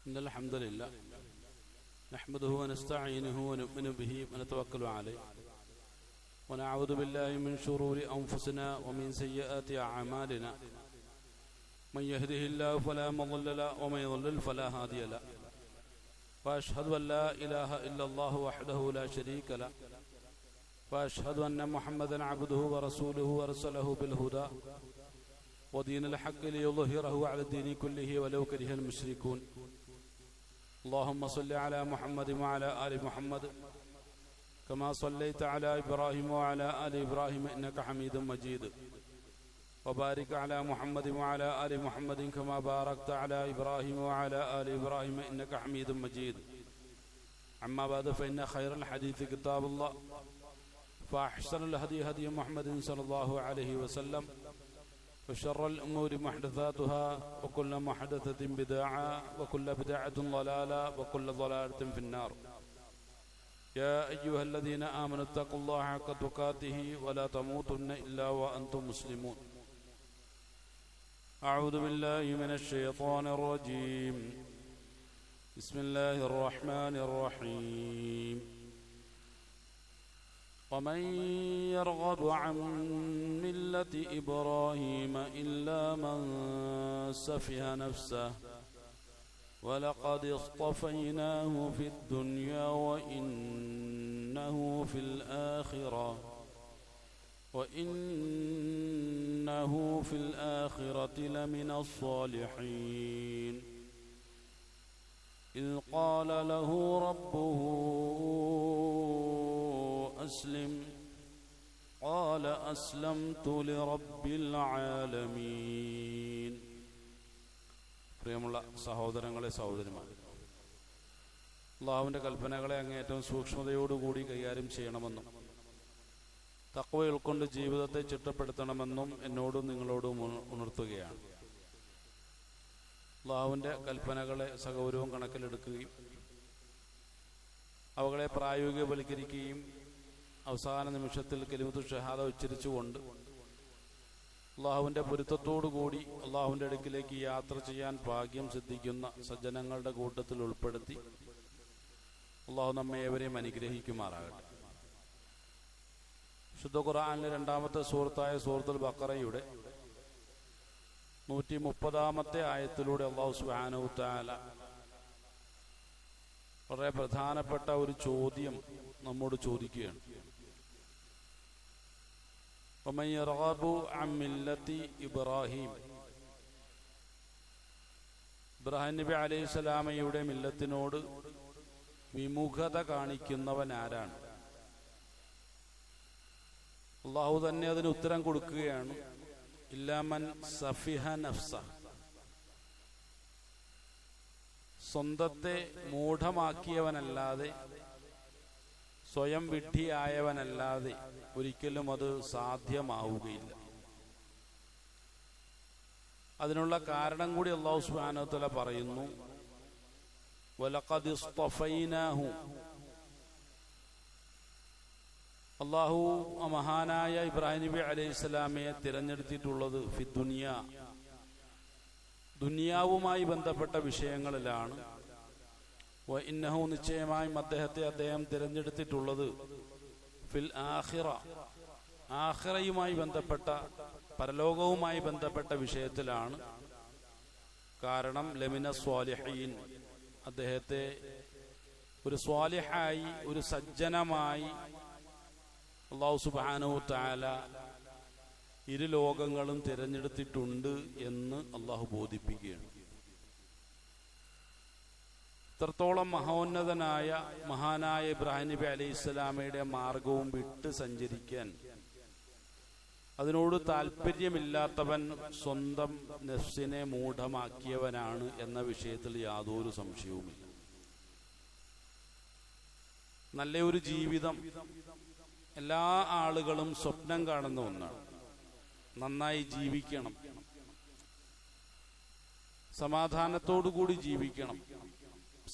إن الحمد لله نحمده ونستعينه ونؤمن به ونتوكل عليه ونعوذ بالله من شرور أنفسنا ومن سيئات أعمالنا من يهده الله فلا مضل له ومن يضلل فلا هادي له وأشهد أن لا إله إلا الله وحده لا شريك له وأشهد أن محمدا عبده ورسوله أرسله بالهدى ودين الحق ليظهره على الدين كله ولو كره المشركون اللهم صل على محمد وعلى آل محمد كما صليت على إبراهيم وعلى آل إبراهيم إنك حميد مجيد وبارك على محمد وعلى آل محمد كما باركت على إبراهيم وعلى آل إبراهيم إنك حميد مجيد أما بعد فإن خير الحديث كتاب الله فأحسن الهدي هدي محمد صلى الله عليه وسلم وشر الأمور محدثاتها وكل محدثة بدعة وكل بدعة ضلالة وكل ضلالة في النار يا أيها الذين آمنوا اتقوا الله حق تقاته ولا تموتن إلا وأنتم مسلمون أعوذ بالله من الشيطان الرجيم بسم الله الرحمن الرحيم ومن يرغب عن ملة إبراهيم إلا من سفه نفسه ولقد اصطفيناه في الدنيا وإنه في الآخرة لمن الصالحين إذ قال له ربه أسلم قال أسلمت لرب العالمين. പ്രിയമുള്ള സഹോദരങ്ങളെ സഹോദരിമാരെ, അല്ലാഹുവിൻ്റെ കൽപ്പനകളെ അങ്ങേയറ്റം സൂക്ഷ്മതയോടുകൂടി കൈകാര്യം ചെയ്യണമെന്നും തഖ്വ ഉൾക്കൊണ്ട് ജീവിതത്തെ ചിട്ടപ്പെടുത്തണമെന്നും എന്നോടും നിങ്ങളോടും ഉണർത്തുകയാണ്. അല്ലാഹുവിൻ്റെ കൽപ്പനകളെ സഗൗരവം കണക്കിലെടുക്കുകയും അവകളെ പ്രായോഗികവൽക്കരിക്കുകയും അവസാന നിമിഷത്തിൽ കലിമത്തു ഷഹാദ ഉച്ചരിച്ചുകൊണ്ട് അള്ളാഹുവിൻ്റെ പൊരുത്തത്തോടുകൂടി അള്ളാഹുവിൻ്റെ അടുക്കിലേക്ക് യാത്ര ചെയ്യാൻ ഭാഗ്യം സിദ്ധിക്കുന്ന സജ്ജനങ്ങളുടെ കൂട്ടത്തിൽ ഉൾപ്പെടുത്തി അള്ളാഹു നമ്മെ ഏവരെയും അനുഗ്രഹിക്കുമാറാകട്ടെ. ശുദ്ധ ഖുർആനിലെ രണ്ടാമത്തെ സൂറത്തായ സൂറത്തുൽ ബഖറയുടെ 130-ാമത്തെ ആയത്തിലൂടെ അള്ളാഹു സുബ്ഹാനഹു തആല വളരെ പ്രധാനപ്പെട്ട ഒരു ചോദ്യം നമ്മോട് ചോദിക്കുകയാണ്. ومن يرغب عن ملة إبراهيم, ഇബ്രാഹിം നബി അലൈഹിസ്സലാമയുടെ മില്ലത്തിനോട് വിമുഖത കാണിക്കുന്നവൻ ആരാണ്? അള്ളാഹു തന്നെ അതിന് ഉത്തരം കൊടുക്കുകയാണ്. ഇല്ലാമൻ സഫിഹ നഫ്സ, സ്വന്തത്തെ മൂഢമാക്കിയവനല്ലാതെ, സ്വയം വിഡ്ഢിയായവനല്ലാതെ ഒരിക്കലും അത് സാധ്യമാവുകയില്ല. അതിനുള്ള കാരണം കൂടി അല്ലാഹു സുബ്ഹാനഹു വതആല പറയുന്നു. വലഖദ് ഇസ്തഫൈനാഹു, അല്ലാഹു മഹാനായ ഇബ്രാഹിം നബി അലൈഹിസ്സലാമയെ തിരഞ്ഞെടുത്തിട്ടുള്ളത് ഫിദ്ദുനിയ, ദുനിയാവുമായി ബന്ധപ്പെട്ട വിഷയങ്ങളിലാണ്. വഇന്നഹു, നിശ്ചയമായും അദ്ദേഹം തിരഞ്ഞെടുത്തിട്ടുള്ളത് ഫിൽ ആഖിറ, ആഖിറയുമായി ബന്ധപ്പെട്ട, പരലോകവുമായി ബന്ധപ്പെട്ട വിഷയത്തിലാണ്. കാരണം ലമിന സ്വാലിഹീൻ, അദ്ദേഹത്തെ ഒരു സ്വാലിഹായി, ഒരു സജ്ജനമായി അല്ലാഹു സുബ്ഹാനഹു തആല ഇരു ലോകങ്ങളും തിരഞ്ഞെടുത്തിട്ടുണ്ട് എന്ന് അല്ലാഹു ബോധിപ്പിക്കുകയാണ്. ഇത്രത്തോളം മഹോന്നതനായ മഹാനായ ഇബ്രാഹിം നബി അലൈഹിസ്സലാമയുടെ മാർഗവും വിട്ട് സഞ്ചരിക്കാൻ അതിനോട് താല്പര്യമില്ലാത്തവൻ സ്വന്തം നഫ്സിനെ മൂഢമാക്കിയവനാണ് എന്ന വിഷയത്തിൽ യാതൊരു സംശയവുമില്ല. നല്ലൊരു ജീവിതം എല്ലാ ആളുകളും സ്വപ്നം കാണുന്ന ഒന്നാണ്. നന്നായി ജീവിക്കണം, സമാധാനത്തോടുകൂടി ജീവിക്കണം,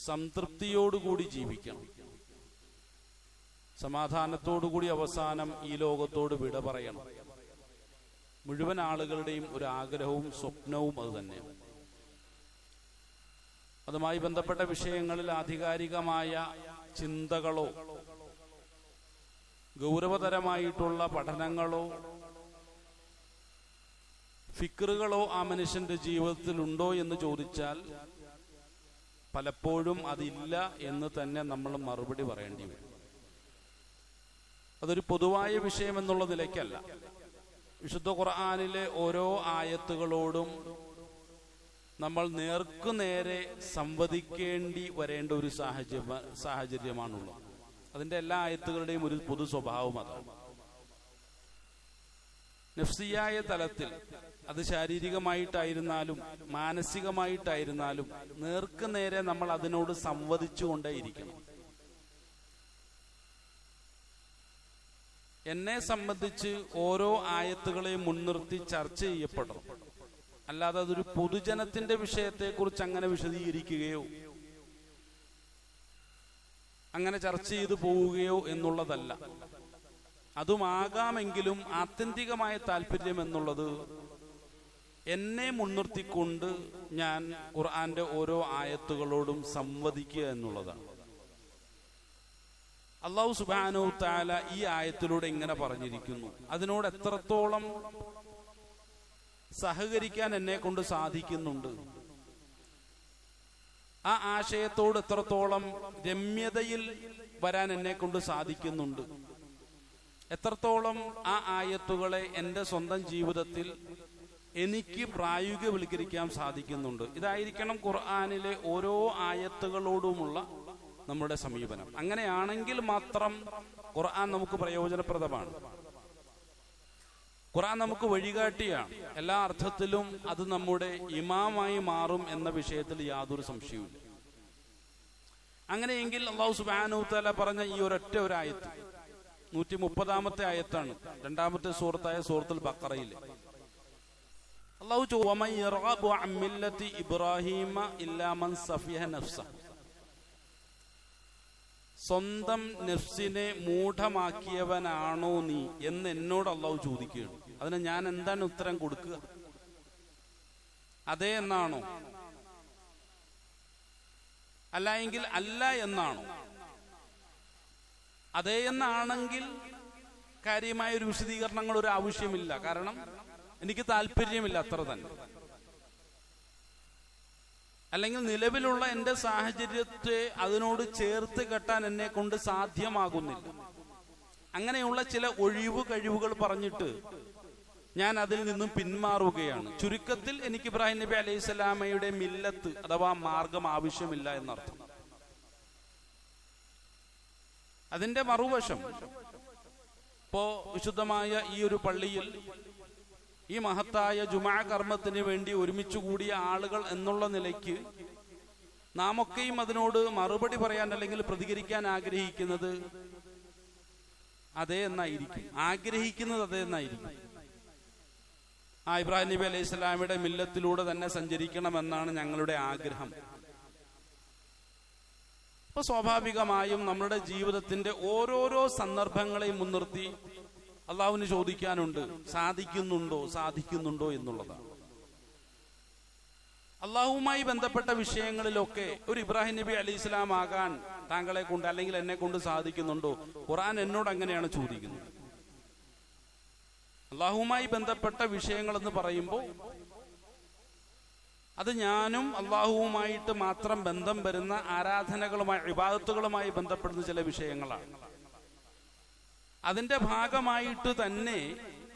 സംതൃപ്തിയോടുകൂടി ജീവിക്കണം, സമാധാനത്തോടുകൂടി അവസാനം ഈ ലോകത്തോട് വിട പറയണം. മുഴുവൻ ആളുകളുടെയും ഒരു ആഗ്രഹവും സ്വപ്നവും അത് തന്നെയാണ്. അതുമായി ബന്ധപ്പെട്ട വിഷയങ്ങളിൽ ആധികാരികമായ ചിന്തകളോ ഗൗരവതരമായിട്ടുള്ള പഠനങ്ങളോ ഫിക്റുകളോ ആ മനുഷ്യന്റെ ജീവിതത്തിൽ ഉണ്ടോ എന്ന് ചോദിച്ചാൽ പലപ്പോഴും അതില്ല എന്ന് തന്നെ നമ്മൾ മറുപടി പറയേണ്ടി വരും. അതൊരു പൊതുവായ വിഷയം എന്നുള്ള നിലയ്ക്കല്ല. വിശുദ്ധ ഖുർആനിലെ ഓരോ ആയത്തുകളോടും നമ്മൾ നേർക്കുനേരെ സംവദിക്കേണ്ടി വരേണ്ട ഒരു സാഹചര്യമാണുള്ളത്. അതിൻ്റെ എല്ലാ ആയത്തുകളുടെയും ഒരു പൊതു സ്വഭാവം അതാണ്. നഫ്സിയായ തലത്തിൽ അത് ശാരീരികമായിട്ടായിരുന്നാലും മാനസികമായിട്ടായിരുന്നാലും നേർക്കുനേരെ നമ്മൾ അതിനോട് സംവദിച്ചുകൊണ്ടേയിരിക്കണം. എന്നെ സംബന്ധിച്ച് ഓരോ ആയത്തുകളെയും മുൻനിർത്തി ചർച്ച ചെയ്യപ്പെടണം. അല്ലാതെ അതൊരു പൊതുജനത്തിന്റെ വിഷയത്തെക്കുറിച്ച് അങ്ങനെ വിശദീകരിക്കുകയോ അങ്ങനെ ചർച്ച ചെയ്തു പോവുകയോ എന്നുള്ളതല്ല. അതുമാകാമെങ്കിലും ആത്യന്തികമായ താല്പര്യം എന്നുള്ളത് എന്നെ മുൻനിർത്തിക്കൊണ്ട് ഞാൻ ഖുർആന്റെ ഓരോ ആയത്തുകളോടും സംവദിക്കുക എന്നുള്ളതാണ്. അല്ലാഹു സുബ്ഹാനഹു വ തആല ഈ ആയത്തിലൂടെ ഇങ്ങനെ പറഞ്ഞിരിക്കുന്നു. അതിനോട് എത്രത്തോളം സഹകരിക്കാൻ എന്നെ കൊണ്ട് സാധിക്കുന്നുണ്ട്, ആ ആശയത്തോട് എത്രത്തോളം രമ്യതയിൽ വരാൻ എന്നെ കൊണ്ട് സാധിക്കുന്നുണ്ട്, എത്രത്തോളം ആ ആയത്തുകളെ എൻ്റെ സ്വന്തം ജീവിതത്തിൽ എനിക്ക് പ്രായോഗികവൽക്കരിക്കാൻ സാധിക്കുന്നുണ്ട്. ഇതായിരിക്കണം ഖുർആനിലെ ഓരോ ആയത്തുകളോടുമുള്ള നമ്മുടെ സമീപനം. അങ്ങനെയാണെങ്കിൽ മാത്രം ഖുർആൻ നമുക്ക് പ്രയോജനപ്രദമാണ്. ഖുർആൻ നമുക്ക് വഴികാട്ടിയാണ്. എല്ലാ അർത്ഥത്തിലും അത് നമ്മുടെ ഇമാമായി മാറും എന്ന വിഷയത്തിൽ യാതൊരു സംശയവുമില്ല. അങ്ങനെയെങ്കിൽ അല്ലാഹു സുബ്ഹാനഹു വ തആല പറഞ്ഞ ഈ ഒരൊറ്റ ഒരു ആയത്ത് 130-ാമത്തെ ആയത്താണ്, രണ്ടാമത്തെ സൂറത്തായ സൂറത്തുൽ ബഖറയിൽ. അല്ലാഹു വമൻ യർഗബു അൻ മില്ലത്തി ഇബ്രാഹീമ ഇല്ലാ മൻ സഫിഹ നഫ്സ. സ്വന്തം നഫ്സിനെ മൂഢമാക്കിയവനാണോ നീ എന്ന് എന്നോട് അല്ലാഹു ചോദിക്കുകയാണ്. അതിന് ഞാൻ എന്താണ് ഉത്തരം കൊടുക്കുക? അതെ എന്നാണോ? അല്ല എങ്കിൽ അല്ല എന്നാണോ? അതേ എന്നാണെങ്കിൽ കാര്യമായ ഒരു വിശദീകരണങ്ങൾ ഒരു ആവശ്യമില്ല. കാരണം എനിക്ക് താല്പര്യമില്ല, അത്ര തന്നെ. അല്ലെങ്കിൽ നിലവിലുള്ള എൻ്റെ സാഹചര്യത്തെ അതിനോട് ചേർത്ത് കെട്ടാൻ എന്നെ കൊണ്ട് സാധ്യമാകുന്നില്ല. അങ്ങനെയുള്ള ചില ഒഴിവ് കഴിവുകൾ പറഞ്ഞിട്ട് ഞാൻ അതിൽ നിന്നും പിന്മാറുകയാണ്. ചുരുക്കത്തിൽ എനിക്ക് ഇബ്രാഹിം നബി അലൈഹി സ്വലാമയുടെ മില്ലത്ത് അഥവാ മാർഗം ആവശ്യമില്ല എന്നർത്ഥം. അതിന്റെ മറുവശം, ഇപ്പോ വിശുദ്ധമായ ഈ ഒരു പള്ളിയിൽ ഈ മഹത്തായ ജുമാ കർമ്മത്തിന് വേണ്ടി ഒരുമിച്ച് കൂടിയ ആളുകൾ എന്നുള്ള നിലയ്ക്ക് നാമൊക്കെയും അതിനോട് മറുപടി പറയാൻ അല്ലെങ്കിൽ പ്രതികരിക്കാൻ ആഗ്രഹിക്കുന്നത് അതേ എന്നായിരിക്കും. ആഗ്രഹിക്കുന്നത് അതേ എന്നായിരിക്കും. ആ ഇബ്രാഹിം നബി അലൈഹി സ്വലാമിയുടെ മില്ലത്തിലൂടെ തന്നെ സഞ്ചരിക്കണമെന്നാണ് ഞങ്ങളുടെ ആഗ്രഹം. അപ്പൊ സ്വാഭാവികമായും നമ്മുടെ ജീവിതത്തിന്റെ ഓരോരോ സന്ദർഭങ്ങളെയും മുൻനിർത്തി അള്ളാഹുവിന് ചോദിക്കാനുണ്ട്, സാധിക്കുന്നുണ്ടോ എന്നുള്ളതാണ്. അള്ളാഹുവുമായി ബന്ധപ്പെട്ട വിഷയങ്ങളിലൊക്കെ ഒരു ഇബ്രാഹിം നബി അലൈഹി സ്വലാം ആകാൻ താങ്കളെ കൊണ്ട് അല്ലെങ്കിൽ എന്നെ കൊണ്ട് സാധിക്കുന്നുണ്ടോ? ഖുർആൻ എന്നോട് അങ്ങനെയാണ് ചോദിക്കുന്നത്. അള്ളാഹുവുമായി ബന്ധപ്പെട്ട വിഷയങ്ങൾ എന്ന് പറയുമ്പോൾ അത് ഞാനും അള്ളാഹുവുമായിട്ട് മാത്രം ബന്ധം വരുന്ന ആരാധനകളുമായി ഇബാദത്തുകളുമായി ബന്ധപ്പെടുന്ന ചില വിഷയങ്ങളാണ്. അതിന്റെ ഭാഗമായിട്ട് തന്നെ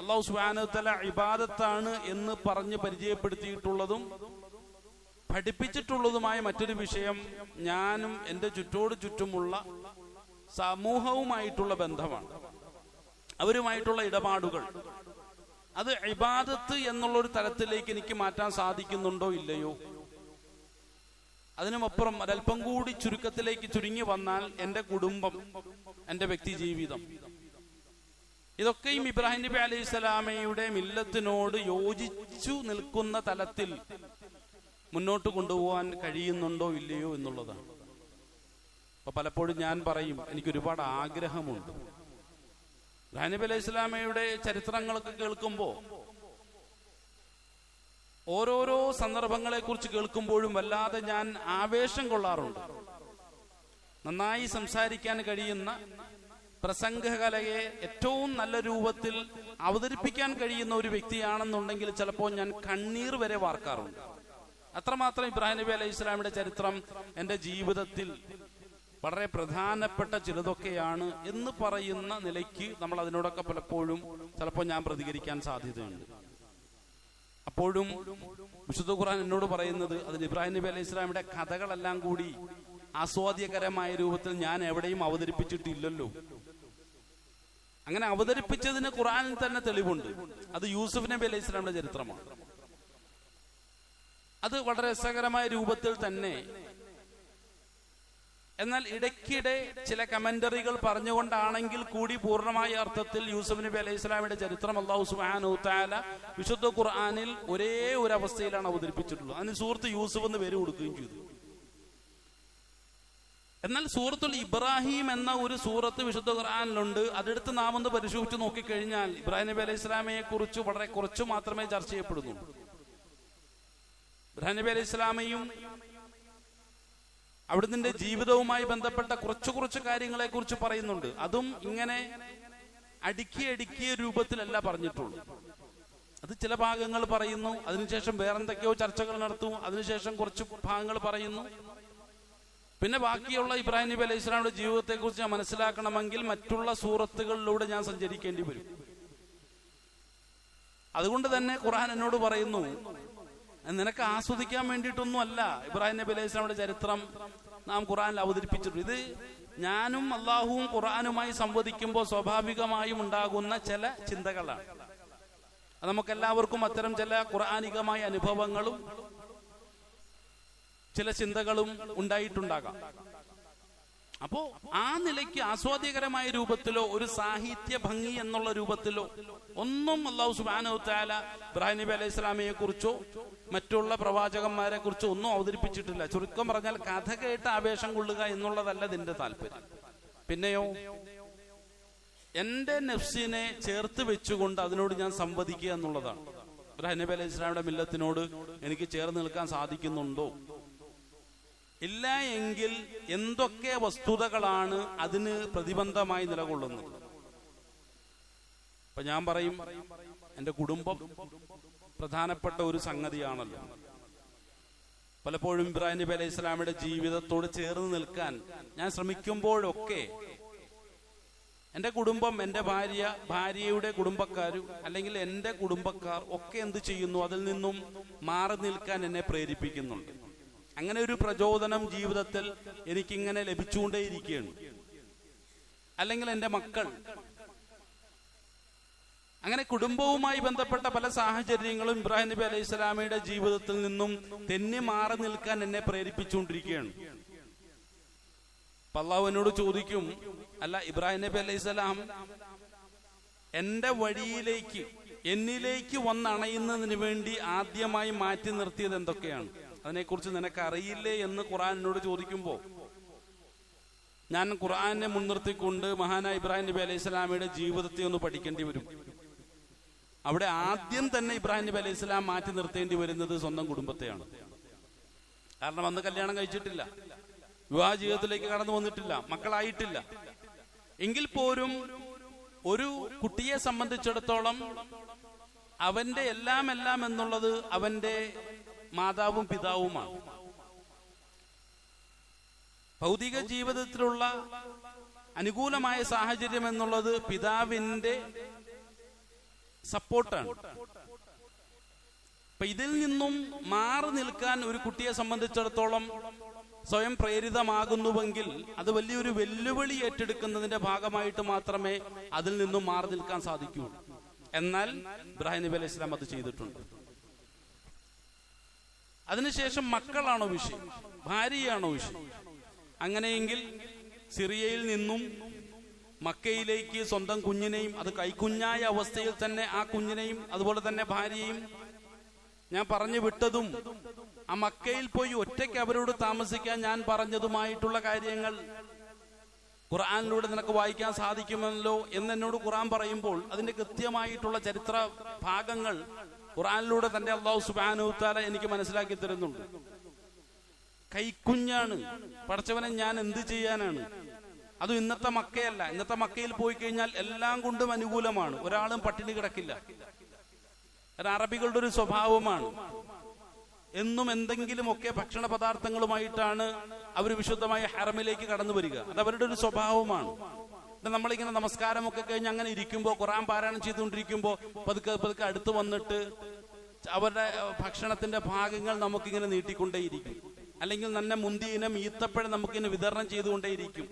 അല്ലാഹു സുബ്ഹാനഹു വ തആല ഇബാദത്താണ് എന്ന് പറഞ്ഞ് പരിചയപ്പെടുത്തിയിട്ടുള്ളതും പഠിപ്പിച്ചിട്ടുള്ളതുമായ മറ്റൊരു വിഷയം ഞാനും എൻ്റെ ചുറ്റോട് ചുറ്റുമുള്ള സമൂഹവുമായിട്ടുള്ള ബന്ധമാണ്, അവരുമായിട്ടുള്ള ഇടപാടുകൾ. അത് ഇബാദത്ത് എന്നുള്ളൊരു തലത്തിലേക്ക് എനിക്ക് മാറ്റാൻ സാധിക്കുന്നുണ്ടോ ഇല്ലയോ? അതിനുമപ്പുറം ഒരൽപ്പം കൂടി ചുരുക്കത്തിലേക്ക് ചുരുങ്ങി വന്നാൽ എൻ്റെ കുടുംബം, എൻ്റെ വ്യക്തി ജീവിതം, ഇതൊക്കെയും ഇബ്രാഹിം നബി അലൈഹി സ്വലാമയുടെ മില്ലത്തിനോട് യോജിച്ചു നിൽക്കുന്ന തലത്തിൽ മുന്നോട്ട് കൊണ്ടുപോകാൻ കഴിയുന്നുണ്ടോ ഇല്ലയോ എന്നുള്ളതാണ്. അപ്പൊ പലപ്പോഴും ഞാൻ പറയും, എനിക്ക് ഒരുപാട് ആഗ്രഹമുണ്ട്. ഇബ്രാഹിം നബി അലൈഹി സ്വലാമയുടെ ചരിത്രങ്ങളൊക്കെ കേൾക്കുമ്പോൾ ഓരോരോ സന്ദർഭങ്ങളെ കുറിച്ച് കേൾക്കുമ്പോഴും വല്ലാതെ ഞാൻ ആവേശം കൊള്ളാറുണ്ട്. നന്നായി സംസാരിക്കാൻ കഴിയുന്ന, പ്രസംഗകലയെ ഏറ്റവും നല്ല രൂപത്തിൽ അവതരിപ്പിക്കാൻ കഴിയുന്ന ഒരു വ്യക്തിയാണെന്നുണ്ടെങ്കിൽ ചിലപ്പോൾ ഞാൻ കണ്ണീർ വരെ വാർക്കാറുണ്ട്. അത്രമാത്രം ഇബ്രാഹിം നബി അലൈഹി ഇസ്ലാമിയുടെ ചരിത്രം എൻ്റെ ജീവിതത്തിൽ വളരെ പ്രധാനപ്പെട്ട ചിലതൊക്കെയാണ് എന്ന് പറയുന്ന നിലയ്ക്ക് നമ്മൾ അതിനോടൊക്കെ പലപ്പോഴും ചിലപ്പോൾ ഞാൻ പ്രതികരിക്കാൻ സാധ്യതയുണ്ട്. അപ്പോഴും വിശുദ്ധ ഖുർആൻ എന്നോട് പറയുന്നത് അതിന് ഇബ്രാഹിം നബി അലൈഹി ഇസ്ലാമിയുടെ കഥകളെല്ലാം കൂടി ആസ്വാദ്യകരമായ രൂപത്തിൽ ഞാൻ എവിടെയും അവതരിപ്പിച്ചിട്ടില്ലല്ലോ. അങ്ങനെ അവതരിപ്പിച്ചതിന് ഖുർആനിൽ തന്നെ തെളിവുണ്ട്. അത് യൂസുഫ് നബി അലൈഹി ഇസ്ലാമിയുടെ ചരിത്രമാണ്. അത് വളരെ രസകരമായ രൂപത്തിൽ തന്നെ. എന്നാൽ ഇടയ്ക്കിടെ ചില കമന്ററികൾ പറഞ്ഞുകൊണ്ടാണെങ്കിൽ കൂടി പൂർണ്ണമായ അർത്ഥത്തിൽ യൂസുഫ് നബി അലൈഹി ഇസ്ലാമിയുടെ ചരിത്രം അല്ലാഹു സുബ്ഹാനഹു തആല വിശുദ്ധ ഖുർആനിൽ ഒരേ ഒരു അവസ്ഥയിലാണ് അവതരിപ്പിച്ചിട്ടുള്ളത്. അതിന് സൂറത്ത് യൂസുഫ് എന്ന് പേര് കൊടുക്കുകയും ചെയ്തു. എന്നാൽ സൂറത്തുൽ ഇബ്രാഹിം എന്ന ഒരു സൂറത്ത് വിശുദ്ധ ഖുർആനിലുണ്ട്. അതെടുത്ത് നാം ഒന്ന് പരിശോധിച്ച് നോക്കിക്കഴിഞ്ഞാൽ ഇബ്രാഹിം നബി അലൈഹി ഇസ്ലാമയെ കുറിച്ച് വളരെ കുറച്ച് മാത്രമേ ചർച്ച ചെയ്യപ്പെടുന്നുള്ളൂ. ഇബ്രാഹിം നബി അലൈഹി ഇസ്ലാമയും അവിടുത്തെ ജീവിതവുമായി ബന്ധപ്പെട്ട കുറച്ച് കാര്യങ്ങളെ കുറിച്ച് പറയുന്നുണ്ട്. അതും ഇങ്ങനെ അടുക്കിയ രൂപത്തിലല്ല പറഞ്ഞിട്ടുള്ളൂ. അത് ചില ഭാഗങ്ങൾ പറയുന്നു, അതിനുശേഷം വേറെന്തൊക്കെയോ ചർച്ചകൾ നടത്തും, അതിനുശേഷം കുറച്ച് ഭാഗങ്ങൾ പറയുന്നു. പിന്നെ ബാക്കിയുള്ള ഇബ്രാഹിം നബി അലൈഹി ഇസ്ലാമിയുടെ ജീവിതത്തെ കുറിച്ച് ഞാൻ മനസ്സിലാക്കണമെങ്കിൽ മറ്റുള്ള സൂറത്തുകളിലൂടെ ഞാൻ സഞ്ചരിക്കേണ്ടി വരും. അതുകൊണ്ട് തന്നെ ഖുർആൻ എന്നോട് പറയുന്നു, നിനക്ക് ആസ്വദിക്കാൻ വേണ്ടിയിട്ടൊന്നും അല്ല ഇബ്രാഹിം നബി അലൈഹി ഇസ്ലാമിയുടെ ചരിത്രം നാം ഖുർആനിൽ അവതരിപ്പിച്ചിട്ടുണ്ട്. ഇത് ഞാനും അള്ളാഹുവും ഖുർആനുമായി സംവദിക്കുമ്പോൾ സ്വാഭാവികമായും ഉണ്ടാകുന്ന ചില ചിന്തകളാണ്. അത് നമുക്കെല്ലാവർക്കും അത്തരം ചില ഖുർആനികമായ അനുഭവങ്ങളും ചില ചിന്തകളും ഉണ്ടായിട്ടുണ്ടാകാം. അപ്പോ ആ നിലയ്ക്ക് ആസ്വാദ്യകരമായ രൂപത്തിലോ ഒരു സാഹിത്യ ഭംഗി എന്നുള്ള രൂപത്തിലോ ഒന്നും അല്ലാഹു സുബ്ഹാനഹു തആല ഇബ്രാഹിം നബി അലൈഹി ഇസ്ലാമിയെ കുറിച്ചോ മറ്റുള്ള പ്രവാചകന്മാരെ കുറിച്ചോ ഒന്നും അവതരിപ്പിച്ചിട്ടില്ല. ചുരുക്കം പറഞ്ഞാൽ കഥ കേട്ട് ആവേശം കൊള്ളുക എന്നുള്ളതല്ല ഇതിന്റെ താല്പര്യം. പിന്നെയോ എന്റെ നഫ്സിനെ ചേർത്ത് വെച്ചുകൊണ്ട് അതിനോട് ഞാൻ സംവദിക്കുക എന്നുള്ളതാണ്. ഇബ്രാഹിം നബി അലൈഹി ഇസ്ലാമിയുടെ മില്ലത്തിനോട് എനിക്ക് ചേർന്ന് നിൽക്കാൻ സാധിക്കുന്നുണ്ടോ? ഇല്ല എങ്കിൽ എന്തൊക്കെ വസ്തുതകളാണ് അതിന് പ്രതിബന്ധമായി നിലകൊള്ളുന്നത്? അപ്പൊ ഞാൻ പറയും, എന്റെ കുടുംബം പ്രധാനപ്പെട്ട ഒരു സംഗതിയാണല്ലോ. പലപ്പോഴും ഇബ്രാഹിം നബി അലൈഹി ഇസ്ലാമിയുടെ ജീവിതത്തോട് ചേർന്ന് നിൽക്കാൻ ഞാൻ ശ്രമിക്കുമ്പോഴൊക്കെ എന്റെ കുടുംബം, എന്റെ ഭാര്യ, ഭാര്യയുടെ കുടുംബക്കാരും അല്ലെങ്കിൽ എന്റെ കുടുംബക്കാർ ഒക്കെ എന്ത് ചെയ്യുന്നു? അതിൽ നിന്നും മാറി നിൽക്കാൻ എന്നെ പ്രേരിപ്പിക്കുന്നുണ്ട്. അങ്ങനെ ഒരു പ്രചോദനം ജീവിതത്തിൽ എനിക്കിങ്ങനെ ലഭിച്ചുകൊണ്ടേയിരിക്കുകയാണ്. അല്ലെങ്കിൽ എൻ്റെ മക്കൾ, അങ്ങനെ കുടുംബവുമായി ബന്ധപ്പെട്ട പല സാഹചര്യങ്ങളും ഇബ്രാഹിം നബി അലൈഹി സ്വലാമയുടെ ജീവിതത്തിൽ നിന്നും തെന്നി മാറി നിൽക്കാൻ എന്നെ പ്രേരിപ്പിച്ചുകൊണ്ടിരിക്കുകയാണ്. അല്ലാഹു എന്നോട് ചോദിക്കും, അല്ല ഇബ്രാഹിം നബി അലൈഹി സ്വലാം എന്റെ വഴിയിലേക്ക്, എന്നിലേക്ക് വന്നണയുന്നതിന് വേണ്ടി ആദ്യമായി മാറ്റി നിർത്തിയത് എന്തൊക്കെയാണ്? അതിനെക്കുറിച്ച് നിനക്ക് അറിയില്ലേ എന്ന് ഖുർആൻ എന്നോട് ചോദിക്കുമ്പോൾ ഞാൻ ഖുർആനെ മുൻനിർത്തിക്കൊണ്ട് മഹാനായ ഇബ്രാഹിം നബി അലൈഹി സ്വലാമയുടെ ജീവിതത്തെ ഒന്ന് പഠിക്കേണ്ടി വരും. അവിടെ ആദ്യം തന്നെ ഇബ്രാഹിം നബി അലൈഹി സ്വലാം മാറ്റി നിർത്തേണ്ടി വരുന്നത് സ്വന്തം കുടുംബത്തെയാണ്. കാരണം അന്ന് കല്യാണം കഴിച്ചിട്ടില്ല, വിവാഹ ജീവിതത്തിലേക്ക് കടന്നു വന്നിട്ടില്ല, മക്കളായിട്ടില്ല. എങ്കിൽ പോലും ഒരു കുട്ടിയെ സംബന്ധിച്ചിടത്തോളം അവന്റെ എല്ലാം എന്നുള്ളത് അവന്റെ മാതാവും പിതാവുമാണ്. ഭൗതിക ജീവിതത്തിലുള്ള അനുകൂലമായ സാഹചര്യം എന്നുള്ളത് പിതാവിന്റെ സപ്പോർട്ടാണ്. അപ്പൊ ഇതിൽ നിന്നും മാറി നിൽക്കാൻ ഒരു കുട്ടിയെ സംബന്ധിച്ചിടത്തോളം സ്വയം പ്രേരിതമാകുന്നുവെങ്കിൽ അത് വലിയൊരു വെല്ലുവിളി ഏറ്റെടുക്കുന്നതിന്റെ ഭാഗമായിട്ട് മാത്രമേ അതിൽ നിന്നും മാറി നിൽക്കാൻ സാധിക്കൂ. എന്നാൽ ഇബ്രാഹിം നബി അലൈഹി സ്വലാം അത് ചെയ്തിട്ടുണ്ട്. അതിനുശേഷം മക്കളാണോ വിഷയം, ഭാര്യയാണോ വിഷയം? അങ്ങനെയെങ്കിൽ സിറിയയിൽ നിന്നും മക്കയിലേക്ക് സ്വന്തം കുഞ്ഞിനെയും, അത് കൈക്കുഞ്ഞായ അവസ്ഥയിൽ തന്നെ ആ കുഞ്ഞിനെയും അതുപോലെ തന്നെ ഭാര്യയും ഞാൻ പറഞ്ഞു വിട്ടതും, ആ മക്കയിൽ പോയി ഒറ്റയ്ക്ക് അവരോട് താമസിക്കാൻ ഞാൻ പറഞ്ഞതുമായിട്ടുള്ള കാര്യങ്ങൾ ഖുർആനിലൂടെ നിനക്ക് വായിക്കാൻ സാധിക്കുമല്ലോ എന്നോട് ഖുർആൻ പറയുമ്പോൾ അതിന്റെ കൃത്യമായിട്ടുള്ള ചരിത്ര ഭാഗങ്ങൾ ഖുർആനിലൂടെ തന്നെ അല്ലാഹു സുബ്ഹാനഹു വ തആല എനിക്ക് മനസ്സിലാക്കി തരുന്നുണ്ട്. കൈക്കുഞ്ഞാണ്, പടച്ചവനെ ഞാൻ എന്ത് ചെയ്യാനാണ്? അതും ഇന്നത്തെ മക്കയല്ല. ഇന്നത്തെ മക്കയിൽ പോയി കഴിഞ്ഞാൽ എല്ലാം കൊണ്ടും അനുകൂലമാണ്, ഒരാളും പട്ടിണി കിടക്കില്ല. അത് അറബികളുടെ ഒരു സ്വഭാവമാണ്. എന്നും എന്തെങ്കിലുമൊക്കെ ഭക്ഷണ പദാർത്ഥങ്ങളുമായിട്ടാണ് അവർ വിശുദ്ധമായ ഹറമിലേക്ക് കടന്നു വരിക. അത് അവരുടെ ഒരു സ്വഭാവമാണ്. നമ്മളിങ്ങനെ നമസ്കാരമൊക്കെ കഴിഞ്ഞ് അങ്ങനെ ഇരിക്കുമ്പോൾ, ഖുർആൻ പാരായണം ചെയ്തുകൊണ്ടിരിക്കുമ്പോൾ പതുക്കെ അടുത്ത് വന്നിട്ട് അവരുടെ ഭക്ഷണത്തിന്റെ ഭാഗങ്ങൾ നമുക്കിങ്ങനെ നീട്ടിക്കൊണ്ടേയിരിക്കും. അല്ലെങ്കിൽ നല്ല മുന്തിയിനം ഈത്തപ്പഴം നമുക്കിങ്ങനെ വിതരണം ചെയ്തുകൊണ്ടേയിരിക്കും.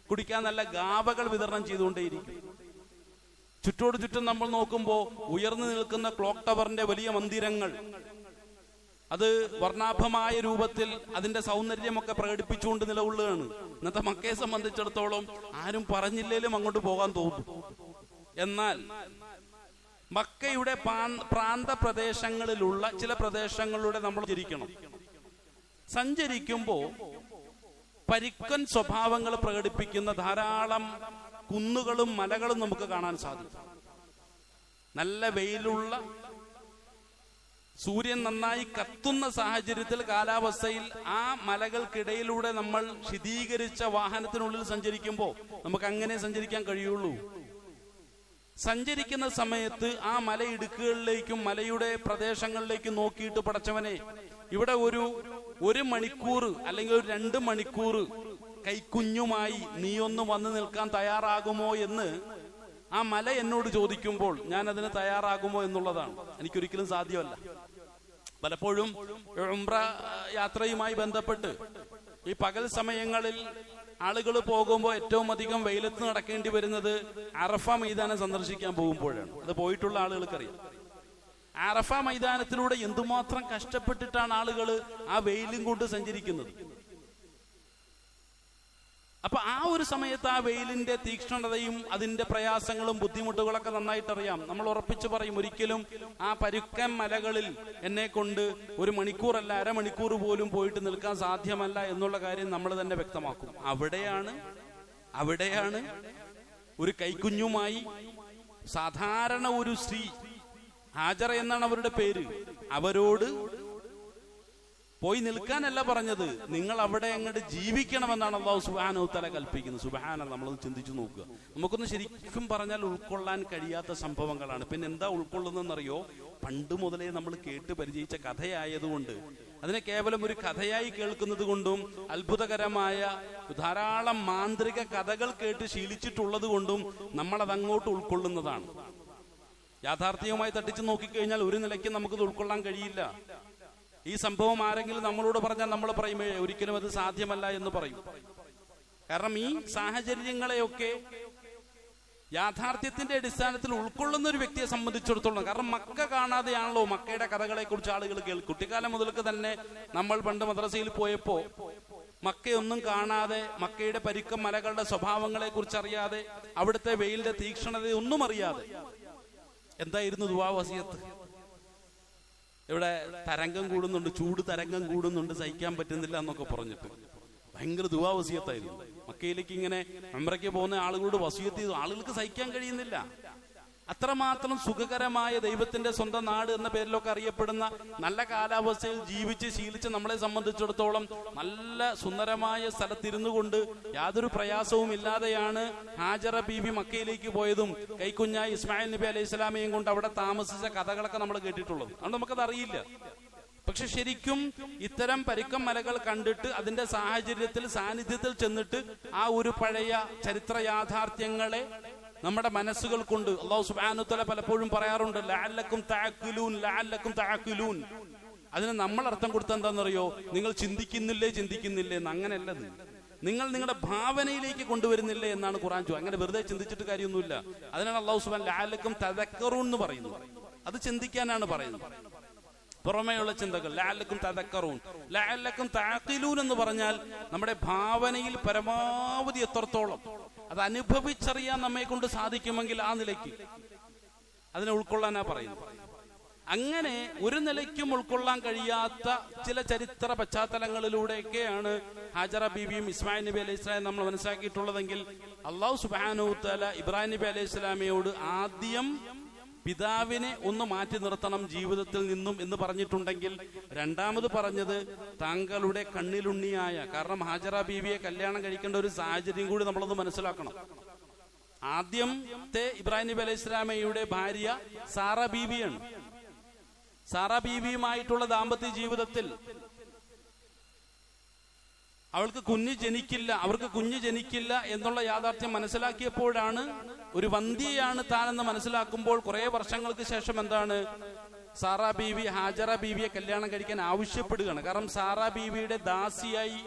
കുടിക്കാൻ നല്ല ഗാവകൾ വിതരണം ചെയ്തുകൊണ്ടേയിരിക്കും. ചുറ്റോട് ചുറ്റും നമ്മൾ നോക്കുമ്പോൾ ഉയർന്നു നിൽക്കുന്ന ക്ലോക്ക് ടവറിന്റെ വലിയ മന്ദിരങ്ങൾ, അത് വർണ്ണാഭമായ രൂപത്തിൽ അതിന്റെ സൗന്ദര്യമൊക്കെ പ്രകടിപ്പിച്ചുകൊണ്ട് നിലകൊള്ളുകയാണ്. ഇന്നത്തെ മക്കയെ സംബന്ധിച്ചിടത്തോളം ആരും പറഞ്ഞില്ലേലും അങ്ങോട്ട് പോകാൻ തോന്നും. എന്നാൽ മക്കയുടെ പ്രാന്ത പ്രദേശങ്ങളിലുള്ള ചില പ്രദേശങ്ങളിലൂടെ നമ്മൾ സഞ്ചരിക്കുമ്പോൾ പരിക്കൻ സ്വഭാവങ്ങൾ പ്രകടിപ്പിക്കുന്ന ധാരാളം കുന്നുകളും മലകളും നമുക്ക് കാണാൻ സാധിക്കും. നല്ല വെയിലുള്ള, സൂര്യൻ നന്നായി കത്തുന്ന സാഹചര്യത്തിൽ, കാലാവസ്ഥയിൽ ആ മലകൾക്കിടയിലൂടെ നമ്മൾ ശീതീകരിച്ച വാഹനത്തിനുള്ളിൽ സഞ്ചരിക്കുമ്പോൾ നമുക്ക് അങ്ങനെ സഞ്ചരിക്കാൻ കഴിയുള്ളൂ. സഞ്ചരിക്കുന്ന സമയത്ത് ആ മലയിടുക്കുകളിലേക്കും മലയുടെ പ്രദേശങ്ങളിലേക്കും നോക്കിയിട്ട്, പടച്ചവനെ ഇവിടെ ഒരു മണിക്കൂർ അല്ലെങ്കിൽ ഒരു 2 മണിക്കൂർ കൈക്കുഞ്ഞുമായി നീയൊന്ന് വന്ന് നിൽക്കാൻ തയ്യാറാകുമോ എന്ന് ആ മല എന്നോട് ചോദിക്കുമ്പോൾ ഞാൻ അതിന് തയ്യാറാകുമോ എന്നുള്ളതാണ്. എനിക്കൊരിക്കലും സാധ്യമല്ല. പലപ്പോഴും ഉംറ യാത്രയുമായി ബന്ധപ്പെട്ട് ഈ പകൽ സമയങ്ങളിൽ ആളുകൾ പോകുമ്പോൾ ഏറ്റവും അധികം വെയിലത്ത് നടക്കേണ്ടി വരുന്നത് അറഫ മൈതാനം സന്ദർശിക്കാൻ പോകുമ്പോഴാണ്. അത് പോയിട്ടുള്ള ആളുകൾക്കറിയാം. അറഫ മൈതാനത്തിലൂടെ എന്തുമാത്രം കഷ്ടപ്പെട്ടിട്ടാണ് ആളുകൾ ആ വെയിലും കൊണ്ട് സഞ്ചരിക്കുന്നത്. അപ്പൊ ആ ഒരു സമയത്ത് ആ വെയിലിന്റെ തീക്ഷ്ണതയും അതിന്റെ പ്രയാസങ്ങളും ബുദ്ധിമുട്ടുകളൊക്കെ നന്നായിട്ടറിയാം. നമ്മൾ ഉറപ്പിച്ചു പറയും, ഒരിക്കലും ആ പരുക്കൻ മലകളിൽ എന്നെ കൊണ്ട് 1 മണിക്കൂറല്ല 1/2 മണിക്കൂർ പോലും പോയിട്ട് നിൽക്കാൻ സാധ്യമല്ല എന്നുള്ള കാര്യം നമ്മൾ തന്നെ വ്യക്തമാക്കും. അവിടെയാണ് ഒരു കൈക്കുഞ്ഞുമായി സാധാരണ ഒരു സ്ത്രീ, ഹാജറ എന്നാണ് അവരുടെ പേര്, അവരോട് പോയി നിൽക്കാനല്ല പറഞ്ഞത്, നിങ്ങൾ അവിടെ അങ്ങോട്ട് ജീവിക്കണമെന്നാണ് അല്ലാഹു സുബ്ഹാനഹു വ തആല കൽപ്പിക്കുന്നത്. സുബ്ഹാനല്ലാഹ്, നമ്മളത് ചിന്തിച്ചു നോക്കുക. നമുക്കൊന്ന് ശരിക്കും പറഞ്ഞാൽ ഉൾക്കൊള്ളാൻ കഴിയാത്ത സംഭവങ്ങളാണ്. പിന്നെ എന്താ ഉൾക്കൊള്ളുന്നതെന്നറിയോ? പണ്ട് മുതലേ നമ്മൾ കേട്ട് പരിചയിച്ച കഥയായതുകൊണ്ട്, അതിനെ കേവലം ഒരു കഥയായി കേൾക്കുന്നത് കൊണ്ടും അത്ഭുതകരമായ ധാരാളം മാന്ത്രിക കഥകൾ കേട്ട് ശീലിച്ചിട്ടുള്ളത് കൊണ്ടും നമ്മളത് അങ്ങോട്ട് ഉൾക്കൊള്ളുന്നതാണ്. യാഥാർത്ഥ്യവുമായി തട്ടിച്ചു നോക്കിക്കഴിഞ്ഞാൽ ഒരു നിലയ്ക്ക് നമുക്കത് ഉൾക്കൊള്ളാൻ കഴിയില്ല. ഈ സംഭവം ആരെങ്കിലും നമ്മളോട് പറഞ്ഞാൽ നമ്മൾ പറയും ഒരിക്കലും അത് സാധ്യമല്ല എന്ന് പറയും. കാരണം ഈ സാഹചര്യങ്ങളെയൊക്കെ യാഥാർത്ഥ്യത്തിന്റെ അടിസ്ഥാനത്തിൽ ഉൾക്കൊള്ളുന്ന ഒരു വ്യക്തിയെ സംബന്ധിച്ചിടത്തോളം, കാരണം മക്ക കാണാതെയാണല്ലോ മക്കയുടെ കഥകളെ കുറിച്ച് ആളുകൾ കേൾക്കും. കുട്ടിക്കാലം മുതൽക്ക് തന്നെ നമ്മൾ പണ്ട് മദ്രസയിൽ പോയപ്പോ മക്കയൊന്നും കാണാതെ, മക്കയുടെ പരുക്കൻ മലകളുടെ സ്വഭാവങ്ങളെ കുറിച്ച് അറിയാതെ, അവിടുത്തെ വെയിലിന്റെ തീക്ഷ്ണതയൊന്നും അറിയാതെ എന്തായിരുന്നു ദുആ വസിയത്ത്? ഇവിടെ തരംഗം കൂടുന്നുണ്ട്, ചൂട് തരംഗം കൂടുന്നുണ്ട്, സഹിക്കാൻ പറ്റുന്നില്ല എന്നൊക്കെ പറഞ്ഞിട്ട് ഭയങ്കര ദുആ വസിയത്തായിരുന്നു. മക്കയിലേക്ക് ഇങ്ങനെ ഉംറയ്ക്ക് പോകുന്ന ആളുകളോട് വസിയത്ത് ചെയ്തു. ആളുകൾക്ക് സഹിക്കാൻ കഴിയുന്നില്ല. അത്രമാത്രം സുഖകരമായ ദൈവത്തിന്റെ സ്വന്തം നാട് എന്ന പേരിലൊക്കെ അറിയപ്പെടുന്ന നല്ല കാലാവസ്ഥയിൽ ജീവിച്ച് ശീലിച്ച് നമ്മളെ സംബന്ധിച്ചിടത്തോളം നല്ല സുന്ദരമായ സ്ഥലത്തിരുന്നു കൊണ്ട് യാതൊരു പ്രയാസവും ഇല്ലാതെയാണ് ഹാജറ ബീവി മക്കയിലേക്ക് പോയതും കൈക്കുഞ്ഞായി ഇസ്മായിൽ നബി അലൈഹി സ്വലാമയും കൊണ്ട് അവിടെ താമസിച്ച കഥകളൊക്കെ നമ്മൾ കേട്ടിട്ടുള്ളത്. അതുകൊണ്ട് നമുക്കത് അറിയില്ല. പക്ഷെ ശരിക്കും ഇത്തരം പരുക്കൻ മലകൾ കണ്ടിട്ട് അതിന്റെ സാന്നിധ്യത്തിൽ ചെന്നിട്ട് ആ ഒരു പഴയ ചരിത്ര യാഥാർത്ഥ്യങ്ങളെ നമ്മുടെ മനസ്സുകൾ കൊണ്ട് അല്ലാഹു സുബ്ഹാനഹു വ തആല പലപ്പോഴും പറയാറുണ്ട്, ലഅല്ലക്കും തഅഖിലൂൻ. അതിന് നമ്മൾ അർത്ഥം കൊടുത്ത എന്താണെന്നറിയോ? നിങ്ങൾ ചിന്തിക്കുന്നില്ലേ എന്ന്. അങ്ങനെയല്ലത്, നിങ്ങൾ നിങ്ങളുടെ ഭാവനയിലേക്ക് കൊണ്ടുവരുന്നില്ലേ എന്നാണ് ഖുർആൻ ചോദിച്ചത്. അങ്ങനെ വെറുതെ ചിന്തിച്ചിട്ട് കാര്യമൊന്നുമില്ല. അതിനാണ് അല്ലാഹു സുബ്ഹാനഹു ലഅല്ലക്കും തദക്കറൂൻ എന്ന് പറയുന്നത്. അത് ചിന്തിക്കാനാണ് പറയുന്നത്, പുറമേയുള്ള ചിന്തകൾ. ലഅല്ലക്കും തദക്കറൂൻ, ലഅല്ലക്കും തഅഖിലൂൻ എന്ന് പറഞ്ഞാൽ നമ്മുടെ ഭാവനയിൽ പരമാവധി എത്രത്തോളം അത് അനുഭവിച്ചറിയാൻ നമ്മെ കൊണ്ട് സാധിക്കുമെങ്കിൽ ആ നിലയ്ക്ക് അതിനെ ഉൾക്കൊള്ളാനാ പറയുന്നത്. അങ്ങനെ ഒരു നിലയ്ക്കും ഉൾക്കൊള്ളാൻ കഴിയാത്ത ചില ചരിത്ര പശ്ചാത്തലങ്ങളിലൂടെയൊക്കെയാണ് ഹാജറ ബീവിയും ഇസ്മായിൽ നബി അലൈഹി സ്വലാം നമ്മൾ മനസ്സിലാക്കിയിട്ടുള്ളതെങ്കിൽ, അല്ലാഹു സുബ്ഹാനഹു വ തആല ഇബ്രാഹിം നബി അലൈഹി സ്വലാമയോട് ആദ്യം പിതാവിനെ ഒന്ന് മാറ്റി നിർത്തണം ജീവിതത്തിൽ നിന്നും എന്ന് പറഞ്ഞിട്ടുണ്ടെങ്കിൽ, രണ്ടാമത് പറഞ്ഞത് താങ്കളുടെ കണ്ണിലുണ്ണിയായ, കാരണം ഹാജറ ബീവിയെ കല്യാണം കഴിക്കേണ്ട ഒരു സാഹചര്യം കൂടി നമ്മളൊന്ന് മനസ്സിലാക്കണം. ആദ്യത്തെ ഇബ്രാഹിം നബി അലൈഹി സ്വലാമയുടെ ഭാര്യ സാറ ബീവിയാണ്. സാറ ബീവിയുമായിട്ടുള്ള ദാമ്പത്യ ജീവിതത്തിൽ അവർക്ക് കുഞ്ഞ് ജനിക്കില്ല എന്നുള്ള യാഥാർത്ഥ്യം മനസ്സിലാക്കിയപ്പോഴാണ്, ഒരു വന്ധ്യയാണ് താനെന്ന് മനസ്സിലാക്കുമ്പോൾ കുറെ വർഷങ്ങൾക്ക് ശേഷം എന്താണ്, സാറ ബീവി ഹാജറ ബീവിയെ കല്യാണം കഴിക്കാൻ ആവശ്യപ്പെടുകയാണ്. കാരണം സാറ ബീവിയുടെ ദാസിയായി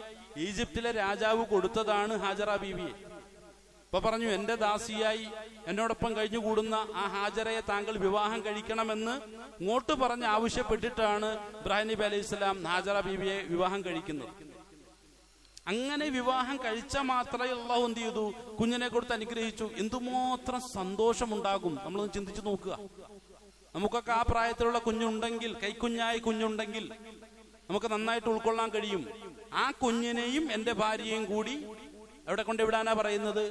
ഈജിപ്തിലെ രാജാവ് കൊടുത്തതാണ് ഹാജറ ബീവിയെ. ഇപ്പൊ പറഞ്ഞു, എന്റെ ദാസിയായി എന്നോടൊപ്പം കഴിഞ്ഞുകൂടുന്ന ആ ഹാജറയെ താങ്കൾ വിവാഹം കഴിക്കണമെന്ന് ഇങ്ങോട്ട് പറഞ്ഞ് ആവശ്യപ്പെട്ടിട്ടാണ് ഇബ്രാഹിം നബി അലൈഹി സ്വലാം ഹാജറ ബീവിയെ വിവാഹം കഴിക്കുന്നത്. അങ്ങനെ വിവാഹം കഴിച്ച മാത്രമേ അള്ളാഹു എന്ത് ചെയ്തു, കുഞ്ഞിനെ കൊടുത്ത് അനുഗ്രഹിച്ചു. എന്തുമാത്രം സന്തോഷമുണ്ടാകും നമ്മളൊന്ന് ചിന്തിച്ചു നോക്കുക. നമുക്കൊക്കെ ആ പ്രായത്തിലുള്ള കുഞ്ഞുണ്ടെങ്കിൽ, കൈക്കുഞ്ഞായി കുഞ്ഞുണ്ടെങ്കിൽ നമുക്ക് നന്നായിട്ട് ഉൾക്കൊള്ളാൻ കഴിയും. ആ കുഞ്ഞിനെയും എന്റെ ഭാര്യയും കൂടി എവിടെ കൊണ്ടുവിടാനാ പറയുന്നത്?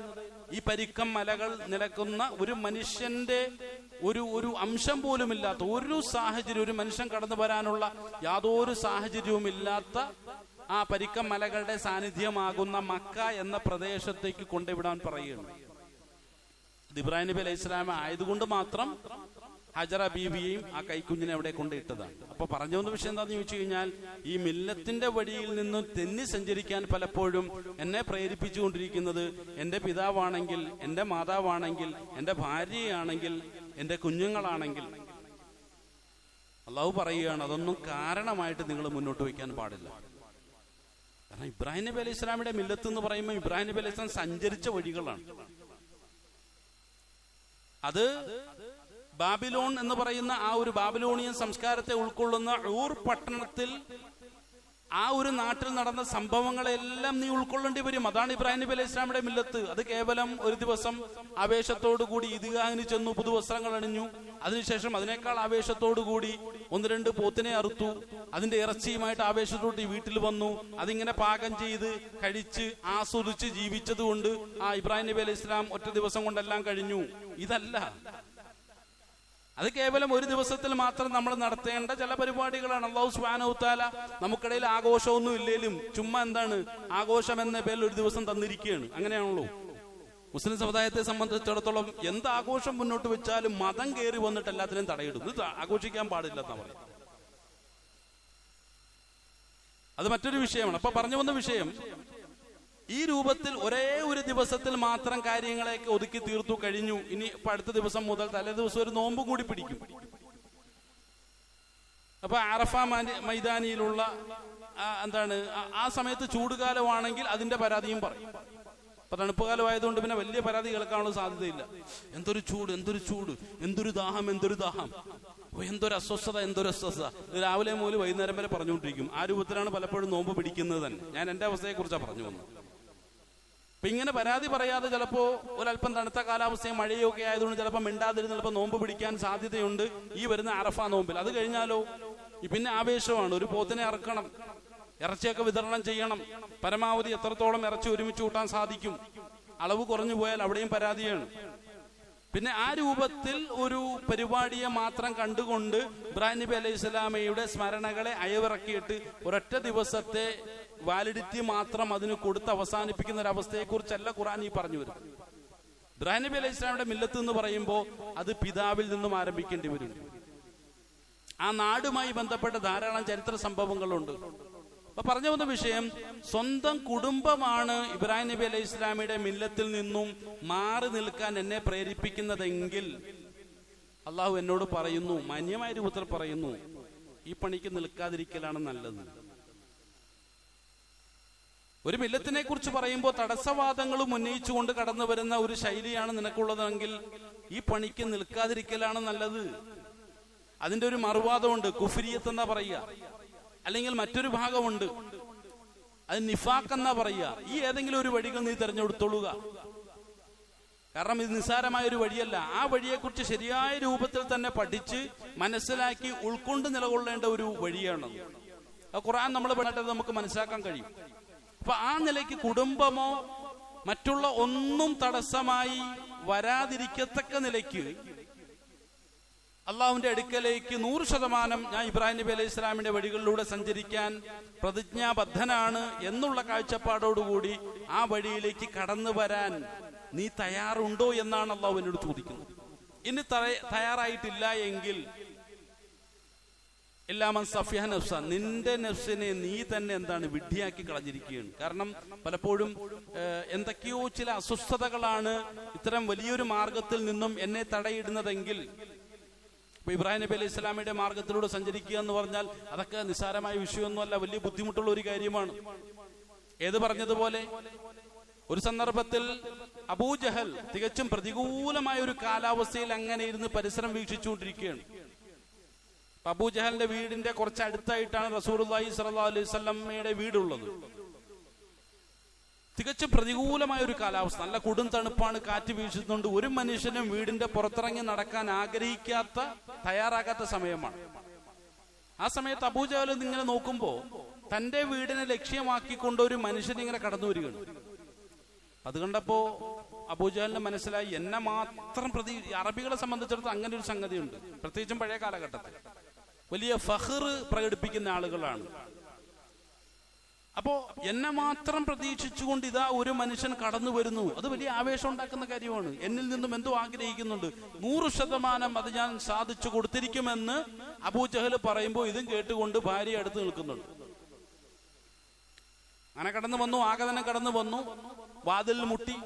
ഈ പരിക്കം മലകൾ നിലക്കുന്ന ഒരു മനുഷ്യന്റെ ഒരു അംശം പോലുമില്ലാത്ത ഒരു സാഹചര്യം, ഒരു മനുഷ്യൻ കടന്നു വരാനുള്ള യാതൊരു സാഹചര്യവും ഇല്ലാത്ത ആ പരിക്കം മലകളുടെ സാന്നിധ്യമാകുന്ന മക്ക എന്ന പ്രദേശത്തേക്ക് കൊണ്ടുവിടാൻ പറയുകയാണ്. ഇബ്രാഹിം നബി അലൈഹി സ്വലാം ആയതുകൊണ്ട് മാത്രം ഹജറ ബീവിയെയും ആ കൈക്കുഞ്ഞിനെ അവിടെ കൊണ്ടിട്ടതാണ്. അപ്പൊ പറഞ്ഞു വന്ന വിഷയം എന്താണെന്ന് ചോദിച്ചു കഴിഞ്ഞാൽ, ഈ മില്ലത്തിന്റെ വഴിയിൽ നിന്ന് തെന്നി സഞ്ചരിക്കാൻ പലപ്പോഴും എന്നെ പ്രേരിപ്പിച്ചുകൊണ്ടിരിക്കുന്നത് എന്റെ പിതാവാണെങ്കിൽ, എന്റെ മാതാവാണെങ്കിൽ, എന്റെ ഭാര്യയാണെങ്കിൽ, എന്റെ കുഞ്ഞുങ്ങളാണെങ്കിൽ, അള്ളാഹു പറയുകയാണ് അതൊന്നും കാരണമായിട്ട് നിങ്ങൾ മുന്നോട്ട് വയ്ക്കാൻ പാടില്ല. കാരണം ഇബ്രാഹിം നബി അലൈഹി സ്വലാമിയുടെ മില്ലത്ത് എന്ന് പറയുമ്പോൾ ഇബ്രാഹിം നബി അലൈഹി സ്വലാം സഞ്ചരിച്ച വഴികളാണ്. അത് ബാബിലോൺ എന്ന് പറയുന്ന ആ ഒരു ബാബിലോണിയൻ സംസ്കാരത്തെ ഉൾക്കൊള്ളുന്ന ഊർ പട്ടണത്തിൽ ആ ഒരു നാട്ടിൽ നടന്ന സംഭവങ്ങളെല്ലാം നീ ഉൾക്കൊള്ളേണ്ടി വരും. അതാണ് ഇബ്രാഹിം നബി അലൈഹി സ്വലാമിയുടെ മില്ലത്ത്. അത് കേവലം ഒരു ദിവസം ആവേശത്തോടു കൂടി ഈദ്ഗാഹിന് ചെന്നു, പുതുവസ്ത്രങ്ങൾ അണിഞ്ഞു, അതിനുശേഷം അതിനേക്കാൾ ആവേശത്തോടുകൂടി 1-2 പോത്തിനെ അറുത്തു, അതിന്റെ ഇറച്ചിയുമായിട്ട് ആവേശത്തോട്ട് വീട്ടിൽ വന്നു, അതിങ്ങനെ പാകം ചെയ്ത് കഴിച്ച് ആസ്വദിച്ച് ജീവിച്ചത് കൊണ്ട് ആ ഇബ്രാഹിം നബി അലൈഹി സ്വലാം ഒറ്റ ദിവസം കൊണ്ടെല്ലാം കഴിഞ്ഞു. ഇതല്ല, അത് കേവലം ഒരു ദിവസത്തിൽ മാത്രം നമ്മൾ നടത്തേണ്ട ചില പരിപാടികളാണ്. അല്ലാഹു സുബ്ഹാനഹു വ തആല നമുക്കിടയിൽ ആഘോഷമൊന്നും ഇല്ലേലും ചുമ്മാ എന്താണ് ആഘോഷം എന്ന പേരിൽ ഒരു ദിവസം തന്നിരിക്കുകയാണ്. അങ്ങനെയാണല്ലോ മുസ്ലിം സമുദായത്തെ സംബന്ധിച്ചിടത്തോളം. എന്ത് ആഘോഷം മുന്നോട്ട് വെച്ചാലും മതം കയറി വന്നിട്ട് എല്ലാത്തിനും തടയിടും. ഇത് ആഘോഷിക്കാൻ പാടില്ല എന്നാ പറയുന്നത്. അത് മറ്റൊരു വിഷയമാണ്. അപ്പൊ പറഞ്ഞു വന്ന വിഷയം, ഈ രൂപത്തിൽ ഒരേ ഒരു ദിവസത്തിൽ മാത്രം കാര്യങ്ങളെയൊക്കെ ഒതുക്കി തീർത്തു കഴിഞ്ഞു. ഇനി ഇപ്പൊ അടുത്ത ദിവസം മുതൽ തലേ ദിവസം ഒരു നോമ്പ് കൂടി പിടിക്കും. അപ്പൊ അറഫ മൈതാനിയിലുള്ള എന്താണ് ആ സമയത്ത് ചൂടുകാലമാണെങ്കിൽ അതിന്റെ പരാതിയും പറയും. അപ്പൊ തണുപ്പ് കാലമായതുകൊണ്ട് പിന്നെ വലിയ പരാതി കേൾക്കാനുള്ള സാധ്യതയില്ല. എന്തൊരു ചൂട്, എന്തൊരു ചൂട്, എന്തൊരു ദാഹം, എന്തൊരു ദാഹം, എന്തൊരു അസ്വസ്ഥത, എന്തൊരു അസ്വസ്ഥത. രാവിലെ മുതൽ വൈകുന്നേരം വരെ പറഞ്ഞുകൊണ്ടിരിക്കും. ആ രൂപത്തിലാണ് പലപ്പോഴും നോമ്പ് പിടിക്കുന്നത് തന്നെ. ഞാൻ എന്റെ അവസ്ഥയെ കുറിച്ചാണ് പറഞ്ഞു വന്നത്. അപ്പൊ ഇങ്ങനെ പരാതി പറയാതെ ചിലപ്പോ ഒരല്പം തണുത്ത കാലാവസ്ഥയും മഴയും ഒക്കെ ആയതുകൊണ്ട് ചിലപ്പോൾ മിണ്ടാതിരുന്ന് ചിലപ്പോൾ നോമ്പ് പിടിക്കാൻ സാധ്യതയുണ്ട് ഈ വരുന്ന അറഫ നോമ്പിൽ. അത് കഴിഞ്ഞാലോ പിന്നെ ആവേശമാണ്. ഒരു പോത്തിനെ അറക്കണം, ഇറച്ചിയൊക്കെ വിതരണം ചെയ്യണം, പരമാവധി എത്രത്തോളം ഇറച്ചി ഒരുമിച്ച് കൂട്ടാൻ സാധിക്കും, അളവ് കുറഞ്ഞു പോയാൽ അവിടെയും പരാതിയാണ്. പിന്നെ ആ രൂപത്തിൽ ഒരു പരിപാടിയെ മാത്രം കണ്ടുകൊണ്ട് ഇബ്രാഹിം നബി അലൈഹി സ്വലാമയുടെ സ്മരണകളെ അയവിറക്കിയിട്ട് ഒരൊറ്റ ദിവസത്തെ വാലിഡിറ്റി മാത്രം അതിന് കൊടുത്ത് അവസാനിപ്പിക്കുന്ന ഒരു അവസ്ഥയെ കുറിച്ചല്ല ഖുർആൻ ഈ പറഞ്ഞു വരും. ഇബ്രാഹിം നബി അലൈഹി സ്വലാമിയുടെ മില്ലത്ത് എന്ന് പറയുമ്പോൾ അത് പിതാവിൽ നിന്നും ആരംഭിക്കേണ്ടി വരും. ആ നാടുമായി ബന്ധപ്പെട്ട ധാരാളം ചരിത്ര സംഭവങ്ങളുണ്ട്. അപ്പൊ പറഞ്ഞു വന്ന വിഷയം, സ്വന്തം കുടുംബമാണ് ഇബ്രാഹിം നബി അലൈഹി സ്വലാമിയുടെ മില്ലത്തിൽ നിന്നും മാറി നിൽക്കാൻ എന്നെ പ്രേരിപ്പിക്കുന്നതെങ്കിൽ അള്ളാഹു എന്നോട് പറയുന്നു, മാന്യമായ രൂപത്തിൽ പറയുന്നു, ഈ പണിക്ക് നിൽക്കാതിരിക്കലാണ് നല്ലത്. ഒരു മില്ലത്തിനെ കുറിച്ച് പറയുമ്പോൾ തടസ്സവാദങ്ങളും ഉന്നയിച്ചുകൊണ്ട് കടന്നു വരുന്ന ഒരു ശൈലിയാണ് നിനക്കുള്ളതെങ്കിൽ ഈ പണിക്ക് നിൽക്കാതിരിക്കലാണ് നല്ലത്. അതിന്റെ ഒരു മറുവാദമുണ്ട്, കുഫ്രിയത്ത് എന്നാ പറയുക, അല്ലെങ്കിൽ മറ്റൊരു ഭാഗമുണ്ട്, അത് നിഫാഖ് എന്നാ പറയുക. ഈ ഏതെങ്കിലും ഒരു വഴികൾ നീ തെരഞ്ഞെടുത്തോളുക. കാരണം ഇത് നിസ്സാരമായ ഒരു വഴിയല്ല. ആ വഴിയെക്കുറിച്ച് ശരിയായ രൂപത്തിൽ തന്നെ പഠിച്ച് മനസ്സിലാക്കി ഉൾക്കൊണ്ട് നിലകൊള്ളേണ്ട ഒരു വഴിയാണ്. ഖുർആൻ നമ്മൾ പഠിച്ചത് നമുക്ക് മനസ്സിലാക്കാൻ കഴിയും. അപ്പൊ ആ നിലയ്ക്ക് കുടുംബമോ മറ്റുള്ള ഒന്നും തടസ്സമായി വരാതിരിക്കത്തക്ക നിലയ്ക്ക് അള്ളാഹുവിന്റെ അടുക്കലേക്ക് 100% ഞാൻ ഇബ്രാഹിം നബി അലൈഹി ഇസ്ലാമിന്റെ വഴികളിലൂടെ സഞ്ചരിക്കാൻ പ്രതിജ്ഞാബദ്ധനാണ് എന്നുള്ള കാഴ്ചപ്പാടോടുകൂടി ആ വഴിയിലേക്ക് കടന്നു വരാൻ നീ തയ്യാറുണ്ടോ എന്നാണ് അള്ളാഹു എന്നോട് ചോദിക്കുന്നത്. ഇനി തയ്യാറായിട്ടില്ല എങ്കിൽ എല്ലാമൻ സഫിഹ നഫ്സ, നിന്റെ നഫ്സിനെ നീ തന്നെ എന്താണ് വിഡ്ഢിയാക്കി കളഞ്ഞിരിക്കുകയാണ്. കാരണം പലപ്പോഴും എന്തൊക്കെയോ ചില അസ്വസ്ഥതകളാണ് ഇത്തരം വലിയൊരു മാർഗത്തിൽ നിന്നും എന്നെ തടയിടുന്നതെങ്കിൽ, ഇപ്പൊ ഇബ്രാഹിം നബി അലൈഹി ഇസ്ലാമിയുടെ മാർഗത്തിലൂടെ സഞ്ചരിക്കുക എന്ന് പറഞ്ഞാൽ അതൊക്കെ നിസ്സാരമായ വിഷയമൊന്നുമല്ല, വലിയ ബുദ്ധിമുട്ടുള്ള ഒരു കാര്യമാണ്. ഏത് പറഞ്ഞതുപോലെ ഒരു സന്ദർഭത്തിൽ അബൂജഹൽ തികച്ചും പ്രതികൂലമായ ഒരു കാലാവസ്ഥയിൽ അങ്ങനെ ഇരുന്ന് പരിസരം വീക്ഷിച്ചുകൊണ്ടിരിക്കുകയാണ്. അബൂജഹലിന്റെ വീടിന്റെ കുറച്ചടുത്തായിട്ടാണ് റസൂലുള്ളാഹി സ്വല്ലല്ലാഹു അലൈഹി വസല്ലമയുടെ വീടുള്ളത്. തികച്ചും പ്രതികൂലമായ ഒരു കാലാവസ്ഥ, നല്ല കൊടും തണുപ്പാണ്, കാറ്റ് വീശുന്നുണ്ട്. ഒരു മനുഷ്യനും വീടിന്റെ പുറത്തിറങ്ങി നടക്കാൻ ആഗ്രഹിക്കാത്ത, തയ്യാറാകാത്ത സമയമാണ്. ആ സമയത്ത് അബൂജഹൽ ഇങ്ങനെ നോക്കുമ്പോ തന്റെ വീടിനെ ലക്ഷ്യമാക്കിക്കൊണ്ട് ഒരു മനുഷ്യൻ ഇങ്ങനെ കടന്നു വരികയാണ്. അത് കണ്ടപ്പോ അബൂജഹലിന് മനസ്സിലായി, എന്നെ മാത്രം അറബികളെ സംബന്ധിച്ചിടത്തോളം അങ്ങനെ ഒരു സംഗതിയുണ്ട്, പ്രത്യേകിച്ചും പഴയ കാലഘട്ടത്തിൽ വലിയ ഫഖ്ർ പ്രകടിപ്പിക്കുന്ന ആളുകളാണ്. അപ്പോ എന്നെ മാത്രം പ്രതീക്ഷിച്ചുകൊണ്ട് ഇതാ ഒരു മനുഷ്യൻ കടന്നു വരുന്നു, അത് വലിയ ആവേശം ഉണ്ടാക്കുന്ന കാര്യമാണ്. എന്നിൽ നിന്നും എന്തോ ആഗ്രഹിക്കുന്നുണ്ട്, 100% അത് ഞാൻ സാധിച്ചു കൊടുത്തിരിക്കുമെന്ന് അബൂജഹൽ പറയുമ്പോൾ ഇതും കേട്ടുകൊണ്ട് ഭാര്യ അടുത്ത് നിൽക്കുന്നുണ്ട്. അങ്ങനെ കടന്നു വന്നു, ആഗതനെ കടന്നു വന്നു, വാതിൽ മുട്ടി.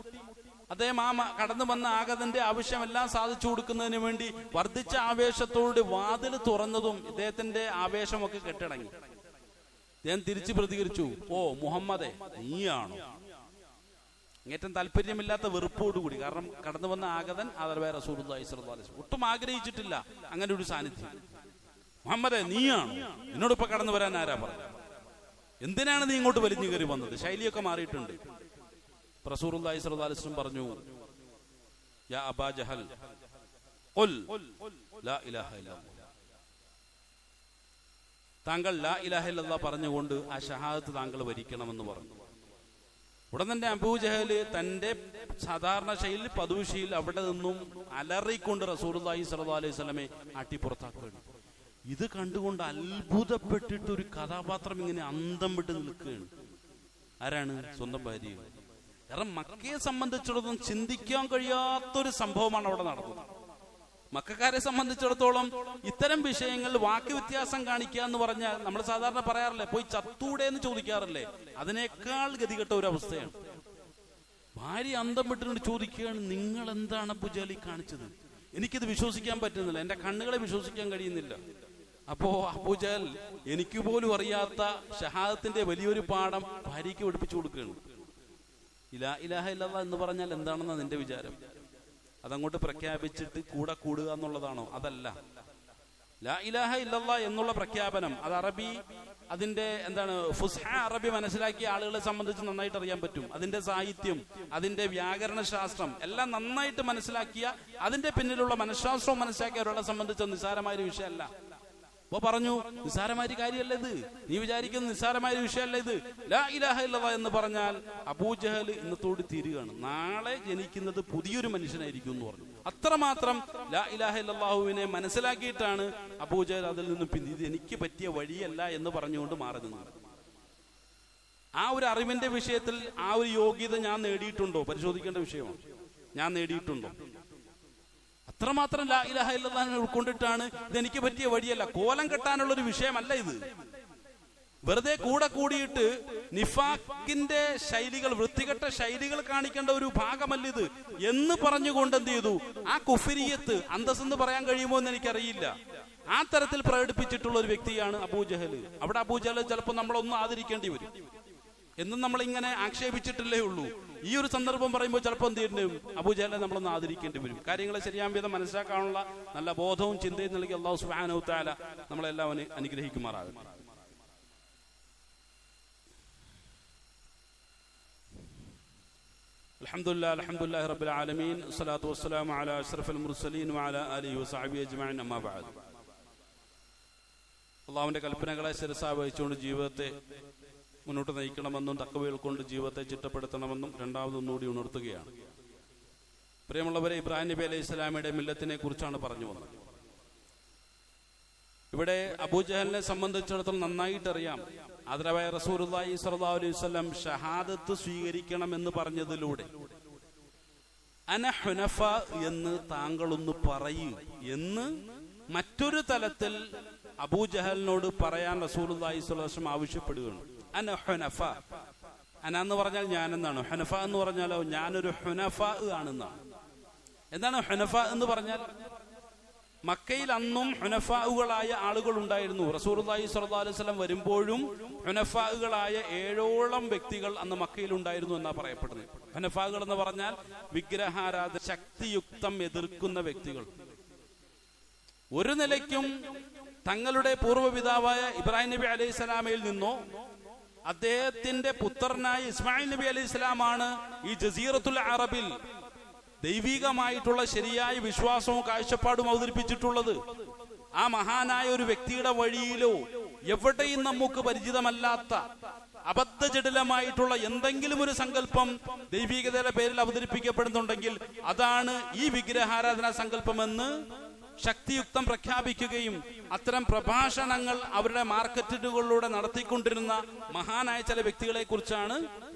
അദ്ദേഹം ആ കടന്നു വന്ന ആഗതന്റെ ആവശ്യമെല്ലാം സാധിച്ചു കൊടുക്കുന്നതിന് വേണ്ടി വർദ്ധിച്ച ആവേശത്തോട് വാതിൽ തുറന്നതും ഇദ്ദേഹത്തിന്റെ ആവേശമൊക്കെ കെട്ടടങ്ങി. ഞാൻ തിരിച്ചു പ്രതികരിച്ചു, ഓ മുഹമ്മദേ, നീയാണോ? ഏറ്റവും താല്പര്യമില്ലാത്ത വെറുപ്പോടുകൂടി. കാരണം കടന്നു വന്ന ആഗതൻ അഥവാ റസൂലുള്ളാഹി സ്വല്ലല്ലാഹു അലൈഹി വസല്ലം ഒട്ടും ആഗ്രഹിച്ചിട്ടില്ല അങ്ങനെ ഒരു സാന്നിധ്യം. മുഹമ്മദേ, നീയാണോ? എന്നോടിപ്പോ കടന്നു വരാൻ ആരാ പറഞ്ഞു? എന്തിനാണ് നീ ഇങ്ങോട്ട് വലിഞ്ഞു കയറി വന്നത്? ശൈലിയൊക്കെ മാറിയിട്ടുണ്ട്. റസൂലുള്ളാഹി സ്വല്ലല്ലാഹു അലൈഹി വസല്ലം പറഞ്ഞു, യാ അബാ ജഹൽ ഖുൽ ലാ ഇലാഹ ഇല്ലല്ലാഹ്, താങ്കൾ ലാ ഇലാഹ ഇല്ലല്ലാഹ് പറഞ്ഞുകൊണ്ട് ആ ഷഹാദത്ത് താങ്കൾ വരിക്കണമെന്ന് പറഞ്ഞു. ഉടൻ തന്നെ അബൂജഹൽ തന്റെ സാധാരണ ശൈലിയിൽ പദൂശയിൽ അവിടെ നിന്നും അലറിക്കൊണ്ട് റസൂലുള്ളാഹി സ്വല്ലല്ലാഹു അലൈഹി വസല്ലമയെ ആട്ടിപ്പുറത്താക്കുകയാണ്. ഇത് കണ്ടുകൊണ്ട് അത്ഭുതപ്പെട്ടിട്ട് ഒരു കഥാപാത്രം ഇങ്ങനെ അന്തം വിട്ട് നിൽക്കുകയാണ്. ആരാണ്? സ്വന്തം ഭാര്യ. കാരണം മക്കയെ സംബന്ധിച്ചിടത്തോളം ചിന്തിക്കാൻ കഴിയാത്തൊരു സംഭവമാണ് അവിടെ നടന്നത്. മക്കാരെ സംബന്ധിച്ചിടത്തോളം ഇത്തരം വിഷയങ്ങൾ വാക്ക് വ്യത്യാസം കാണിക്കുക എന്ന് പറഞ്ഞാൽ നമ്മൾ സാധാരണ പറയാറില്ലേ, പോയി ചത്തൂടെ എന്ന് ചോദിക്കാറില്ലേ, അതിനേക്കാൾ ഗതികെട്ട ഒരു അവസ്ഥയാണ്. ഭാര്യ അന്തം വിട്ടിട്ട് ചോദിക്കുകയാണ്, നിങ്ങൾ എന്താണ് അബൂജഹൽ കാണിച്ചത്? എനിക്കിത് വിശ്വസിക്കാൻ പറ്റുന്നില്ല, എന്റെ കണ്ണുകളെ വിശ്വസിക്കാൻ കഴിയുന്നില്ല. അപ്പോ അബൂജഹൽ എനിക്ക് പോലും അറിയാത്ത ഷഹാദത്തിന്റെ വലിയൊരു പാഠം ഭാര്യയ്ക്ക് പഠിപ്പിച്ചു കൊടുക്കുകയാണ്. ലാ ഇലാഹ ഇല്ലല്ലാഹ് എന്ന് പറഞ്ഞാൽ എന്താണെന്നാ നിന്റെ വിചാരം? അതങ്ങോട്ട് പ്രഖ്യാപിച്ചിട്ട് കൂടെ കൂടുക എന്നുള്ളതാണോ? അതല്ല. ലാ ഇലാഹ ഇല്ലല്ലാഹ് എന്നുള്ള പ്രഖ്യാപനം അത് അറബി, അതിന്റെ എന്താണ് ഫുസ്ഹ അറബി മനസ്സിലാക്കിയ ആളുകളെ സംബന്ധിച്ച് നന്നായിട്ട് അറിയാൻ പറ്റും. അതിന്റെ സാഹിത്യം, അതിന്റെ വ്യാകരണ ശാസ്ത്രം എല്ലാം നന്നായിട്ട് മനസ്സിലാക്കിയ, അതിന്റെ പിന്നിലുള്ള മനഃശാസ്ത്രവും മനസ്സിലാക്കിയ ഒരാളെ സംബന്ധിച്ച് നിസ്സാരമായൊരു വിഷയമല്ല. അപ്പൊ പറഞ്ഞു, നിസ്സാരമായ കാര്യമല്ല ഇത്, നീ വിചാരിക്കുന്ന നിസ്സാരമായ വിഷയമല്ല ഇത്. ലാ ഇലാഹ ഇല്ലല്ലാഹ് എന്ന് പറഞ്ഞാൽ അബൂജഹൽ ഇന്നത്തോട് തീരുകയാണ്, നാളെ ജനിക്കുന്നത് പുതിയൊരു മനുഷ്യനായിരിക്കും എന്ന് പറഞ്ഞു. അത്രമാത്രം ലാ ഇലാഹ ഇല്ലല്ലാഹുവിനെ മനസ്സിലാക്കിയിട്ടാണ് അബൂജഹൽ അതിൽ നിന്നും പിന്നെ ഇത് എനിക്ക് പറ്റിയ വഴിയല്ല എന്ന് പറഞ്ഞുകൊണ്ട് മാറി നിന്നത്. ആ ഒരു അറിവിന്റെ വിഷയത്തിൽ ആ ഒരു യോഗ്യത ഞാൻ നേടിയിട്ടുണ്ടോ? പരിശോധിക്കേണ്ട വിഷയമാണ്. ഞാൻ നേടിയിട്ടുണ്ടോ? അത്രമാത്രം ലാ ഇലാഹ ഇല്ലല്ലാഹ് ഉൾക്കൊണ്ടിട്ടാണ് ഇതെനിക്ക് പറ്റിയ വഴിയല്ല, കോലം കെട്ടാനുള്ളൊരു വിഷയമല്ല ഇത്. വെറുതെ കൂടെ കൂടിയിട്ട് നിഫാക്കിന്റെ ശൈലികൾ, വൃത്തികെട്ട ശൈലികൾ കാണിക്കേണ്ട ഒരു ഭാഗമല്ല ഇത് എന്ന് പറഞ്ഞുകൊണ്ട് എന്ത് ചെയ്തു? ആ കുഫരിയത്ത് അന്തസ്സെന്ന് പറയാൻ കഴിയുമോ എന്ന് എനിക്കറിയില്ല, ആ തരത്തിൽ പ്രകടിപ്പിച്ചിട്ടുള്ള ഒരു വ്യക്തിയാണ് അബൂജഹൽ. അവിടെ അബൂജഹൽ ചിലപ്പോൾ നമ്മളൊന്നും ആദരിക്കേണ്ടി വരും. എന്നും നമ്മളിങ്ങനെ ആക്ഷേപിച്ചിട്ടില്ലേ ഉള്ളൂ. ഈ ഒരു സന്ദർഭം പറയുമ്പോൾ ചിലപ്പോൾ എന്ത് ചെയ്യേണ്ടി വരും? അബൂജഹലിനെ നമ്മളൊന്ന് ആദരിക്കേണ്ടി വരും. കാര്യങ്ങളെ ശരിയാം വിധം മനസ്സിലാക്കാനുള്ള നല്ല ബോധവും ചിന്തയും നൽകി അല്ലാഹു സുബ്ഹാനഹു തആല നമ്മളെല്ലാം അനുഗ്രഹിക്കുമാറാകട്ടെ. അൽഹംദുലില്ലാഹി റബ്ബിൽ ആലമീൻ, വസ്സലാത്തു വസ്സലാമു അലാ അഷ്റഫിൽ മുർസലീൻ വഅലാ ആലിഹി വസഹ്ബിഹി അജ്മഈൻ, അമ്മാ ബഅദ്. അല്ലാഹുവിന്റെ കൽപ്പനകളെ ശിരസാ വഹിച്ചുകൊണ്ട് ജീവിതത്തെ മുന്നോട്ട് നയിക്കണമെന്നും തഖ്വയിൽ കൊണ്ട് ജീവിതത്തെ ചിട്ടപ്പെടുത്തണമെന്നും രണ്ടാമതൊന്നുകൂടി ഉണർത്തുകയാണ്. പ്രിയമുള്ളവരെ, ഇബ്രാഹിം നബി അലൈഹി ഇസ്ലാമിയുടെ മില്ലത്തിനെ കുറിച്ചാണ് പറഞ്ഞു വന്നത്. ഇവിടെ അബൂജഹലിനെ സംബന്ധിച്ചിടത്തോളം നന്നായിട്ടറിയാം, ആദരവായ റസൂലുള്ളാഹി സ്വല്ലല്ലാഹു അലൈഹി വസല്ലം ഷഹാദത്ത് സ്വീകരിക്കണമെന്ന് പറഞ്ഞതിലൂടെ അന ഹുനഫ എന്ന് താങ്കളൊന്ന് പറയൂ എന്ന് മറ്റൊരു തലത്തിൽ അബൂജഹലിനോട് പറയാൻ റസൂലുള്ളാഹി സ്വല്ലല്ലാഹു അലൈഹി വസല്ലം ആവശ്യപ്പെടുകയാണ്. അന ഹുനഫ, അന എന്ന് പറഞ്ഞാൽ ഞാനെന്നാണ്, ഹുനഫ എന്ന് പറഞ്ഞാലോ ഞാനൊരു ഹുനഫ ആണെന്നാണ്. എന്താണ് ഹുനഫ എന്ന് പറഞ്ഞാൽ? മക്കയിൽ അന്നും ഹുനഫാഉകളായ ആളുകൾ ഉണ്ടായിരുന്നു. റസൂലുള്ളാഹി സ്വല്ലല്ലാഹു അലൈഹി വസല്ലം വരുമ്പോഴും ഹുനഫാഉകളായ 7ഓളം വ്യക്തികൾ അന്ന് മക്കയിൽ ഉണ്ടായിരുന്നു എന്നാ പറയപ്പെടുന്നത്. ഹുനഫാഉകൾ എന്ന് പറഞ്ഞാൽ വിഗ്രഹാരാധന ശക്തിയുക്തം എതിർക്കുന്ന വ്യക്തികൾ. ഒരു നിലയ്ക്കും തങ്ങളുടെ പൂർവ്വപിതാവായ ഇബ്രാഹിം നബി അലൈഹി സ്വലാമയിൽ നിന്നോ അദ്ദേഹത്തിന്റെ പുത്രനായ ഇസ്മായിൽ നബി അലൈഹി സ്വലാമാണ് ഈ ജസീറത്തുൽ അറബിൽ ദൈവികമായിട്ടുള്ള ശരിയായ വിശ്വാസവും കാഴ്ചപ്പാടും അവതരിപ്പിച്ചിട്ടുള്ളത്. ആ മഹാനായ ഒരു വ്യക്തിയുടെ വഴിയിലോ എവിടെയും നമുക്ക് പരിചിതമല്ലാത്ത അബദ്ധജടിലമായിട്ടുള്ള എന്തെങ്കിലും ഒരു സങ്കല്പം ദൈവികതയുടെ പേരിൽ അവതരിപ്പിക്കപ്പെടുന്നുണ്ടെങ്കിൽ അതാണ് ഈ വിഗ്രഹാരാധനാ സങ്കല്പമെന്ന് ശക്തിയുക്തം പ്രഖ്യാപിക്കുകയും അത്തരം പ്രഭാഷണങ്ങൾ അവരുടെ മാർക്കറ്റുകളിലൂടെ നടത്തിക്കൊണ്ടിരുന്ന മഹാനായ ചില വ്യക്തികളെ കുറിച്ചാണ്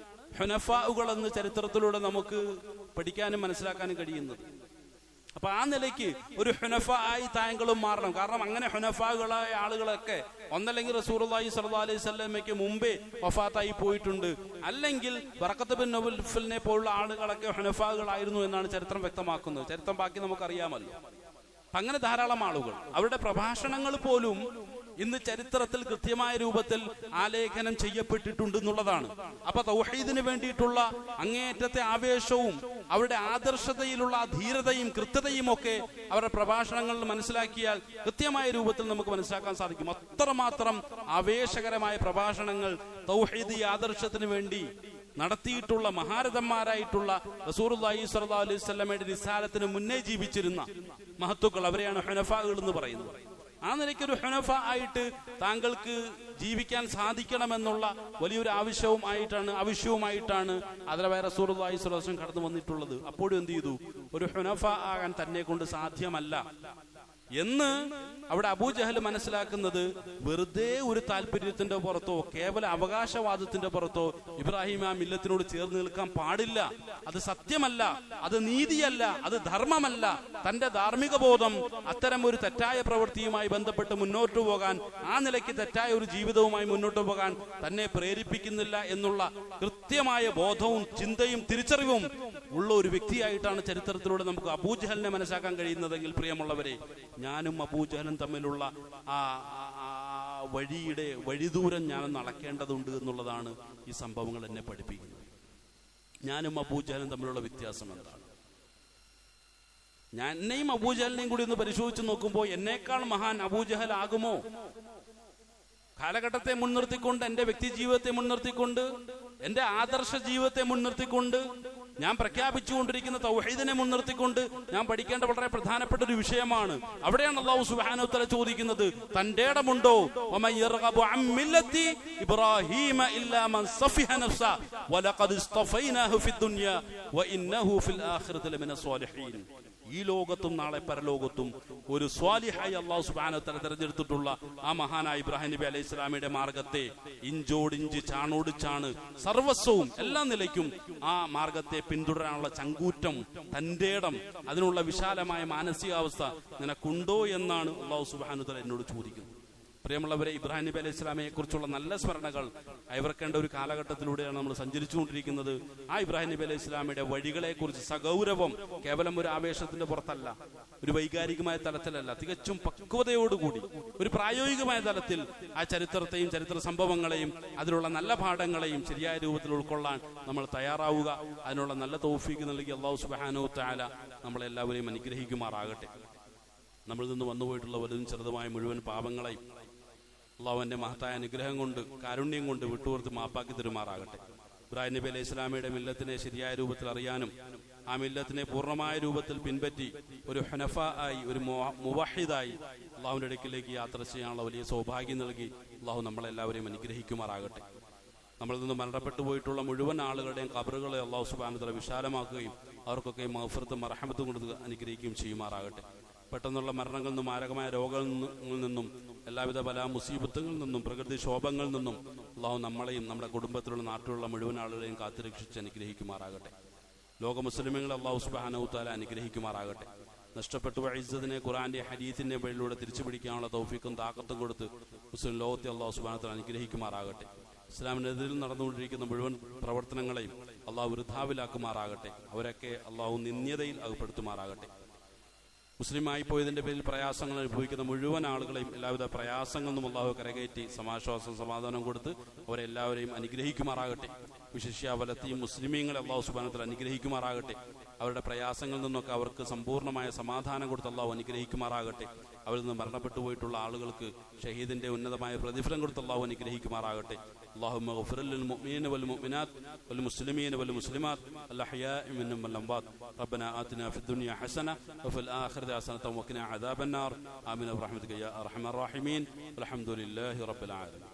ഹുനഫാഉകൾ എന്ന് ചരിത്രത്തിലൂടെ നമുക്ക് പഠിക്കാനും മനസ്സിലാക്കാനും കഴിയുന്നത്. അപ്പൊ ആ നിലയ്ക്ക് ഒരു ഹുനഫ ആയി താങ്കളും മാറണം. കാരണം അങ്ങനെ ഹുനഫാകളായ ആളുകളൊക്കെ ഒന്നല്ലെങ്കിൽ റസൂലുള്ളാഹി സ്വല്ലല്ലാഹു അലൈഹി വസല്ലമയ്ക്ക് മുമ്പേ വഫാത്തായി പോയിട്ടുണ്ട്, അല്ലെങ്കിൽ ബറഖത്ത് ബിൻ നൗഫലിനെ പോലുള്ള ആളുകളൊക്കെ ഹുനഫാകളായിരുന്നു എന്നാണ് ചരിത്രം വ്യക്തമാക്കുന്നത്. ചരിത്രം ബാക്കി നമുക്കറിയാമല്ലോ. അങ്ങനെ ധാരാളം ആളുകൾ അവരുടെ പ്രഭാഷണങ്ങൾ പോലും ഇന്ന് ചരിത്രത്തിൽ കൃത്യമായ രൂപത്തിൽ ആലേഖനം ചെയ്യപ്പെട്ടിട്ടുണ്ട് എന്നുള്ളതാണ്. അപ്പൊ തൗഹീദിന് വേണ്ടിയിട്ടുള്ള അങ്ങേയറ്റത്തെ ആവേശവും അവരുടെ ആദർശതയിലുള്ള ധീരതയും കൃത്യതയും ഒക്കെ അവരുടെ പ്രഭാഷണങ്ങളിൽ മനസ്സിലാക്കിയാൽ കൃത്യമായ രൂപത്തിൽ നമുക്ക് മനസ്സിലാക്കാൻ സാധിക്കും. അത്രമാത്രം ആവേശകരമായ പ്രഭാഷണങ്ങൾ തൗഹീദി ആദർശത്തിന് വേണ്ടി നടത്തിയിട്ടുള്ള മഹാരഥന്മാരായിട്ടുള്ള റസൂലുള്ളാഹി സ്വല്ലല്ലാഹു അലൈഹി വസല്ലമയുടെ റിസാലത്തിന് മുന്നേ ജീവിച്ചിരുന്ന മഹത്തുക്കൾ, അവരെയാണ് ഹുനഫാകൾ എന്ന് പറയുന്നത്. ആ നിലയ്ക്ക് ഒരു ഹുനഫ ആയിട്ട് താങ്കൾക്ക് ജീവിക്കാൻ സാധിക്കണമെന്നുള്ള വലിയൊരു ആവശ്യവുമായിട്ടാണ് ആദരവായ റസൂലുള്ളാഹി സ്വല്ലല്ലാഹു അലൈഹി വസല്ലം കടന്നു വന്നിട്ടുള്ളത്. അപ്പോഴും എന്ത് ചെയ്തു? ഒരു ഹുനഫ ആകാൻ തന്നെ കൊണ്ട് സാധ്യമല്ല എന്ന് അവിടെ അബൂജഹൽ മനസ്സിലാക്കുന്നത് വെറുതെ ഒരു താല്പര്യത്തിന്റെ പുറത്തോ കേവല അവകാശവാദത്തിന്റെ പുറത്തോ ഇബ്രാഹിം ആ മില്ലത്തിനോട് ചേർന്ന് നിൽക്കാൻ പാടില്ല. അത് സത്യമല്ല, അത് നീതിയല്ല, അത് ധർമ്മമല്ല. തന്റെ ധാർമ്മിക ബോധം അത്തരം ഒരു തെറ്റായ പ്രവൃത്തിയുമായി ബന്ധപ്പെട്ട് മുന്നോട്ട് പോകാൻ, ആ നിലയ്ക്ക് തെറ്റായ ഒരു ജീവിതവുമായി മുന്നോട്ട് പോകാൻ തന്നെ പ്രേരിപ്പിക്കുന്നില്ല എന്നുള്ള കൃത്യമായ ബോധവും ചിന്തയും തിരിച്ചറിവും ഉള്ള ഒരു വ്യക്തിയായിട്ടാണ് ചരിത്രത്തിലൂടെ നമുക്ക് അബൂജഹലിനെ മനസ്സിലാക്കാൻ കഴിയുന്നതെങ്കിൽ പ്രിയമുള്ളവരെ, ഞാനും അബൂജഹലും തമ്മിലുള്ള ആ വഴിയുടെ വഴിദൂരം ഞാനൊന്ന് അളക്കേണ്ടതുണ്ട് എന്നുള്ളതാണ് ഈ സംഭവങ്ങൾ എന്നെ പഠിപ്പിക്കുന്നത്. ഞാനും അബൂജഹലും തമ്മിലുള്ള വ്യത്യാസം എന്താണ്? എന്നെയും അബൂജഹലിനെയും കൂടി ഒന്ന് പരിശോധിച്ച് നോക്കുമ്പോൾ എന്നേക്കാൾ മഹാൻ അബൂജഹൽ ആകുമോ? കാലഘട്ടത്തെ മുൻനിർത്തിക്കൊണ്ട്, എന്റെ വ്യക്തി ജീവിതത്തെ മുൻനിർത്തിക്കൊണ്ട്, എന്റെ ആദർശ ജീവിതത്തെ മുൻനിർത്തിക്കൊണ്ട്, ഞാൻ പ്രഖ്യാപിച്ചുകൊണ്ടിരിക്കുന്ന തൗഹീദിനെ മുൻനിർത്തിക്കൊണ്ട് ഞാൻ പഠിക്കേണ്ട വളരെ പ്രധാനപ്പെട്ട ഒരു വിഷയമാണ്. അവിടെയാണ് അല്ലാഹു സുബ്ഹാനഹു വ തആല ചോദിക്കുന്നത്, തന്റെ ഇടമുണ്ടോ? വമൻ യർഗബു അൻ മില്ലത്തി ഇബ്രാഹീമ ഇല്ലാ മൻ സഫിഹ നഫ്സ വലഖദ് ഇസ്തഫൈനാഹു ഫിദ്ദുനിയ വഇന്നഹു ഫിൽ ആഖിറതി ലമിന സ്വാലിഹീൻ. ഈ ലോകത്തും നാളെ പരലോകത്തും ഒരു സ്വാലിഹായി അല്ലാഹു സുബ്ഹാനഹു വ തആല തിരഞ്ഞെടുത്തിട്ടുള്ള ആ മഹാനായ ഇബ്രാഹിം നബി അലൈഹി സ്വലാമിയുടെ മാർഗത്തെ ഇഞ്ചോടിഞ്ച് ചാണോട് ചാണ് സർവസ്വവും എല്ലാ നിലയ്ക്കും ആ മാർഗത്തെ പിന്തുടരാനുള്ള ചങ്കൂറ്റം, തന്റെ ഇടം, അതിനുള്ള വിശാലമായ മാനസികാവസ്ഥ നിനക്കുണ്ടോ എന്നാണ് അല്ലാഹു സുബ്ഹാനഹു വ തആല എന്നോട് ചോദിക്കുന്നത്. പ്രിയമുള്ളവരെ, ഇബ്രാഹിം നബി അലൈഹി സ്വലാമയെ കുറിച്ചുള്ള നല്ല സ്മരണകൾ അയവർക്കേണ്ട ഒരു കാലഘട്ടത്തിലൂടെയാണ് നമ്മൾ സഞ്ചരിച്ചുകൊണ്ടിരിക്കുന്നത്. ആ ഇബ്രാഹിം നബി അലൈഹി സ്വലാമയുടെ വഴികളെ കുറിച്ച് സഗൗരവം, കേവലം ഒരു ആവേശത്തിന്റെ പുറത്തല്ല, ഒരു വൈകാരികമായ തലത്തിലല്ല, തികച്ചും പക്വതയോടുകൂടി ഒരു പ്രായോഗികമായ തലത്തിൽ ആ ചരിത്രത്തെയും ചരിത്ര സംഭവങ്ങളെയും അതിലുള്ള നല്ല പാഠങ്ങളെയും ശരിയായ രൂപത്തിൽ ഉൾക്കൊള്ളാൻ നമ്മൾ തയ്യാറാവുക. അതിനുള്ള നല്ല തൗഫീഖ് നൽകി അല്ലാഹു സുബ്ഹാനഹു വ തആല നമ്മളെല്ലാവരെയും അനുഗ്രഹിക്കുമാറാകട്ടെ. നമ്മളിൽ നിന്ന് വന്നുപോയിട്ടുള്ള വലുതും ചെറുതുമായ മുഴുവൻ പാപങ്ങളെയും അള്ളാഹുവിന്റെ മഹത്തായ അനുഗ്രഹം കൊണ്ട്, കാരുണ്യം കൊണ്ട് വിട്ടുപുറത്ത് മാപ്പാക്കി തരുമാറാകട്ടെ. ഇബ്രാഹിം നബി അലൈഹി സ്വലാമയുടെ മില്ലത്തിനെ ശരിയായ രൂപത്തിൽ അറിയാനും ആ മില്ലത്തിനെ പൂർണ്ണമായ രൂപത്തിൽ പിൻപറ്റി ഒരു ഹുനഫ ആയി, ഒരു മുവഹിദായി അള്ളാഹുവിന്റെ അടുക്കിലേക്ക് യാത്ര ചെയ്യാനുള്ള വലിയ സൗഭാഗ്യം നൽകി അള്ളാഹു നമ്മളെല്ലാവരെയും അനുഗ്രഹിക്കുമാറാകട്ടെ. നമ്മളിൽ നിന്ന് മരണപ്പെട്ടു പോയിട്ടുള്ള മുഴുവൻ ആളുകളുടെയും ഖബറുകളെ അള്ളാഹു സുബ്ഹാനഹു വ തആല വിശാലമാക്കുകയും അവർക്കൊക്കെ മഗ്ഫിറത്തും റഹ്മത്തും കൊണ്ട് അനുഗ്രഹിക്കുകയും ചെയ്യുമാറാകട്ടെ. പെട്ടെന്നുള്ള മരണങ്ങളിൽ നിന്നും മാരകമായ രോഗങ്ങളിൽ നിന്നും എല്ലാവിധ പല മുസീബത്തുകളിൽ നിന്നും പ്രകൃതിക്ഷോഭങ്ങളിൽ നിന്നും അള്ളാഹു നമ്മളെയും നമ്മുടെ കുടുംബത്തിലുള്ള നാട്ടിലുള്ള മുഴുവൻ ആളുകളെയും കാത്തുരക്ഷിച്ച് അനുഗ്രഹിക്കുമാറാകട്ടെ. ലോക മുസ്ലിമീങ്ങളെ അള്ളാഹു സുബ്ഹാനഹു തആല അനുഗ്രഹിക്കുമാറാകട്ടെ. നഷ്ടപ്പെട്ടു ഇസ്സത്തിനെ ഖുർആന്റെ ഹദീസിന്റെ വഴിയിലൂടെ തിരിച്ചു പിടിക്കാനുള്ള തൗഫീഖും താക്കത്തും കൊടുത്ത് മുസ്ലിം ലോകത്തെ അള്ളാഹു സുബ്ഹാനഹു തആല അനുഗ്രഹിക്കുമാറാകട്ടെ. ഇസ്ലാമിനെതിരിൽ നടന്നുകൊണ്ടിരിക്കുന്ന മുഴുവൻ പ്രവർത്തനങ്ങളെയും അള്ളാഹു വൃഥാവിലാക്കുമാറാകട്ടെ. അവരൊക്കെ അള്ളാഹു നിന്ദ്യതയിൽ അകപ്പെടുത്തുമാറാകട്ടെ. മുസ്ലിമായി പോയതിന്റെ പേരിൽ പ്രയാസങ്ങൾ അനുഭവിക്കുന്ന മുഴുവൻ ആളുകളെയും എല്ലാവിധ പ്രയാസങ്ങളിൽ നിന്നും അള്ളാഹു കരകയറ്റി സമാശ്വാസം സമാധാനം കൊടുത്ത് അവരെല്ലാവരെയും അനുഗ്രഹിക്കുമാറാകട്ടെ. വിശിഷ്യ വലത്തെയും മുസ്ലിമീങ്ങളെ അള്ളാഹു സുബ്ഹാനഹു വ തആല അനുഗ്രഹിക്കുമാറാകട്ടെ. അവരുടെ പ്രയാസങ്ങളിൽ നിന്നൊക്കെ അവർക്ക് സമ്പൂർണ്ണമായ സമാധാനം കൊടുത്ത് അള്ളാഹു അനുഗ്രഹിക്കുമാറാകട്ടെ. അവരിൽ നിന്ന് മരണപ്പെട്ടു പോയിട്ടുള്ള ആളുകൾക്ക് ഷഹീദിന്റെ ഉന്നതമായ പ്രതിഫലം കൊടുത്ത് അള്ളാഹു അനുഗ്രഹിക്കുമാറാകട്ടെ. اللهم اغفر للمؤمنين والمؤمنات والمسلمين والمسلمات الأحياء منهم والأموات. ربنا آتنا في الدنيا حسنة وفي الآخرة حسنة وقنا عذاب النار. آمين برحمتك يا أرحم الراحمين. والحمد لله رب العالمين.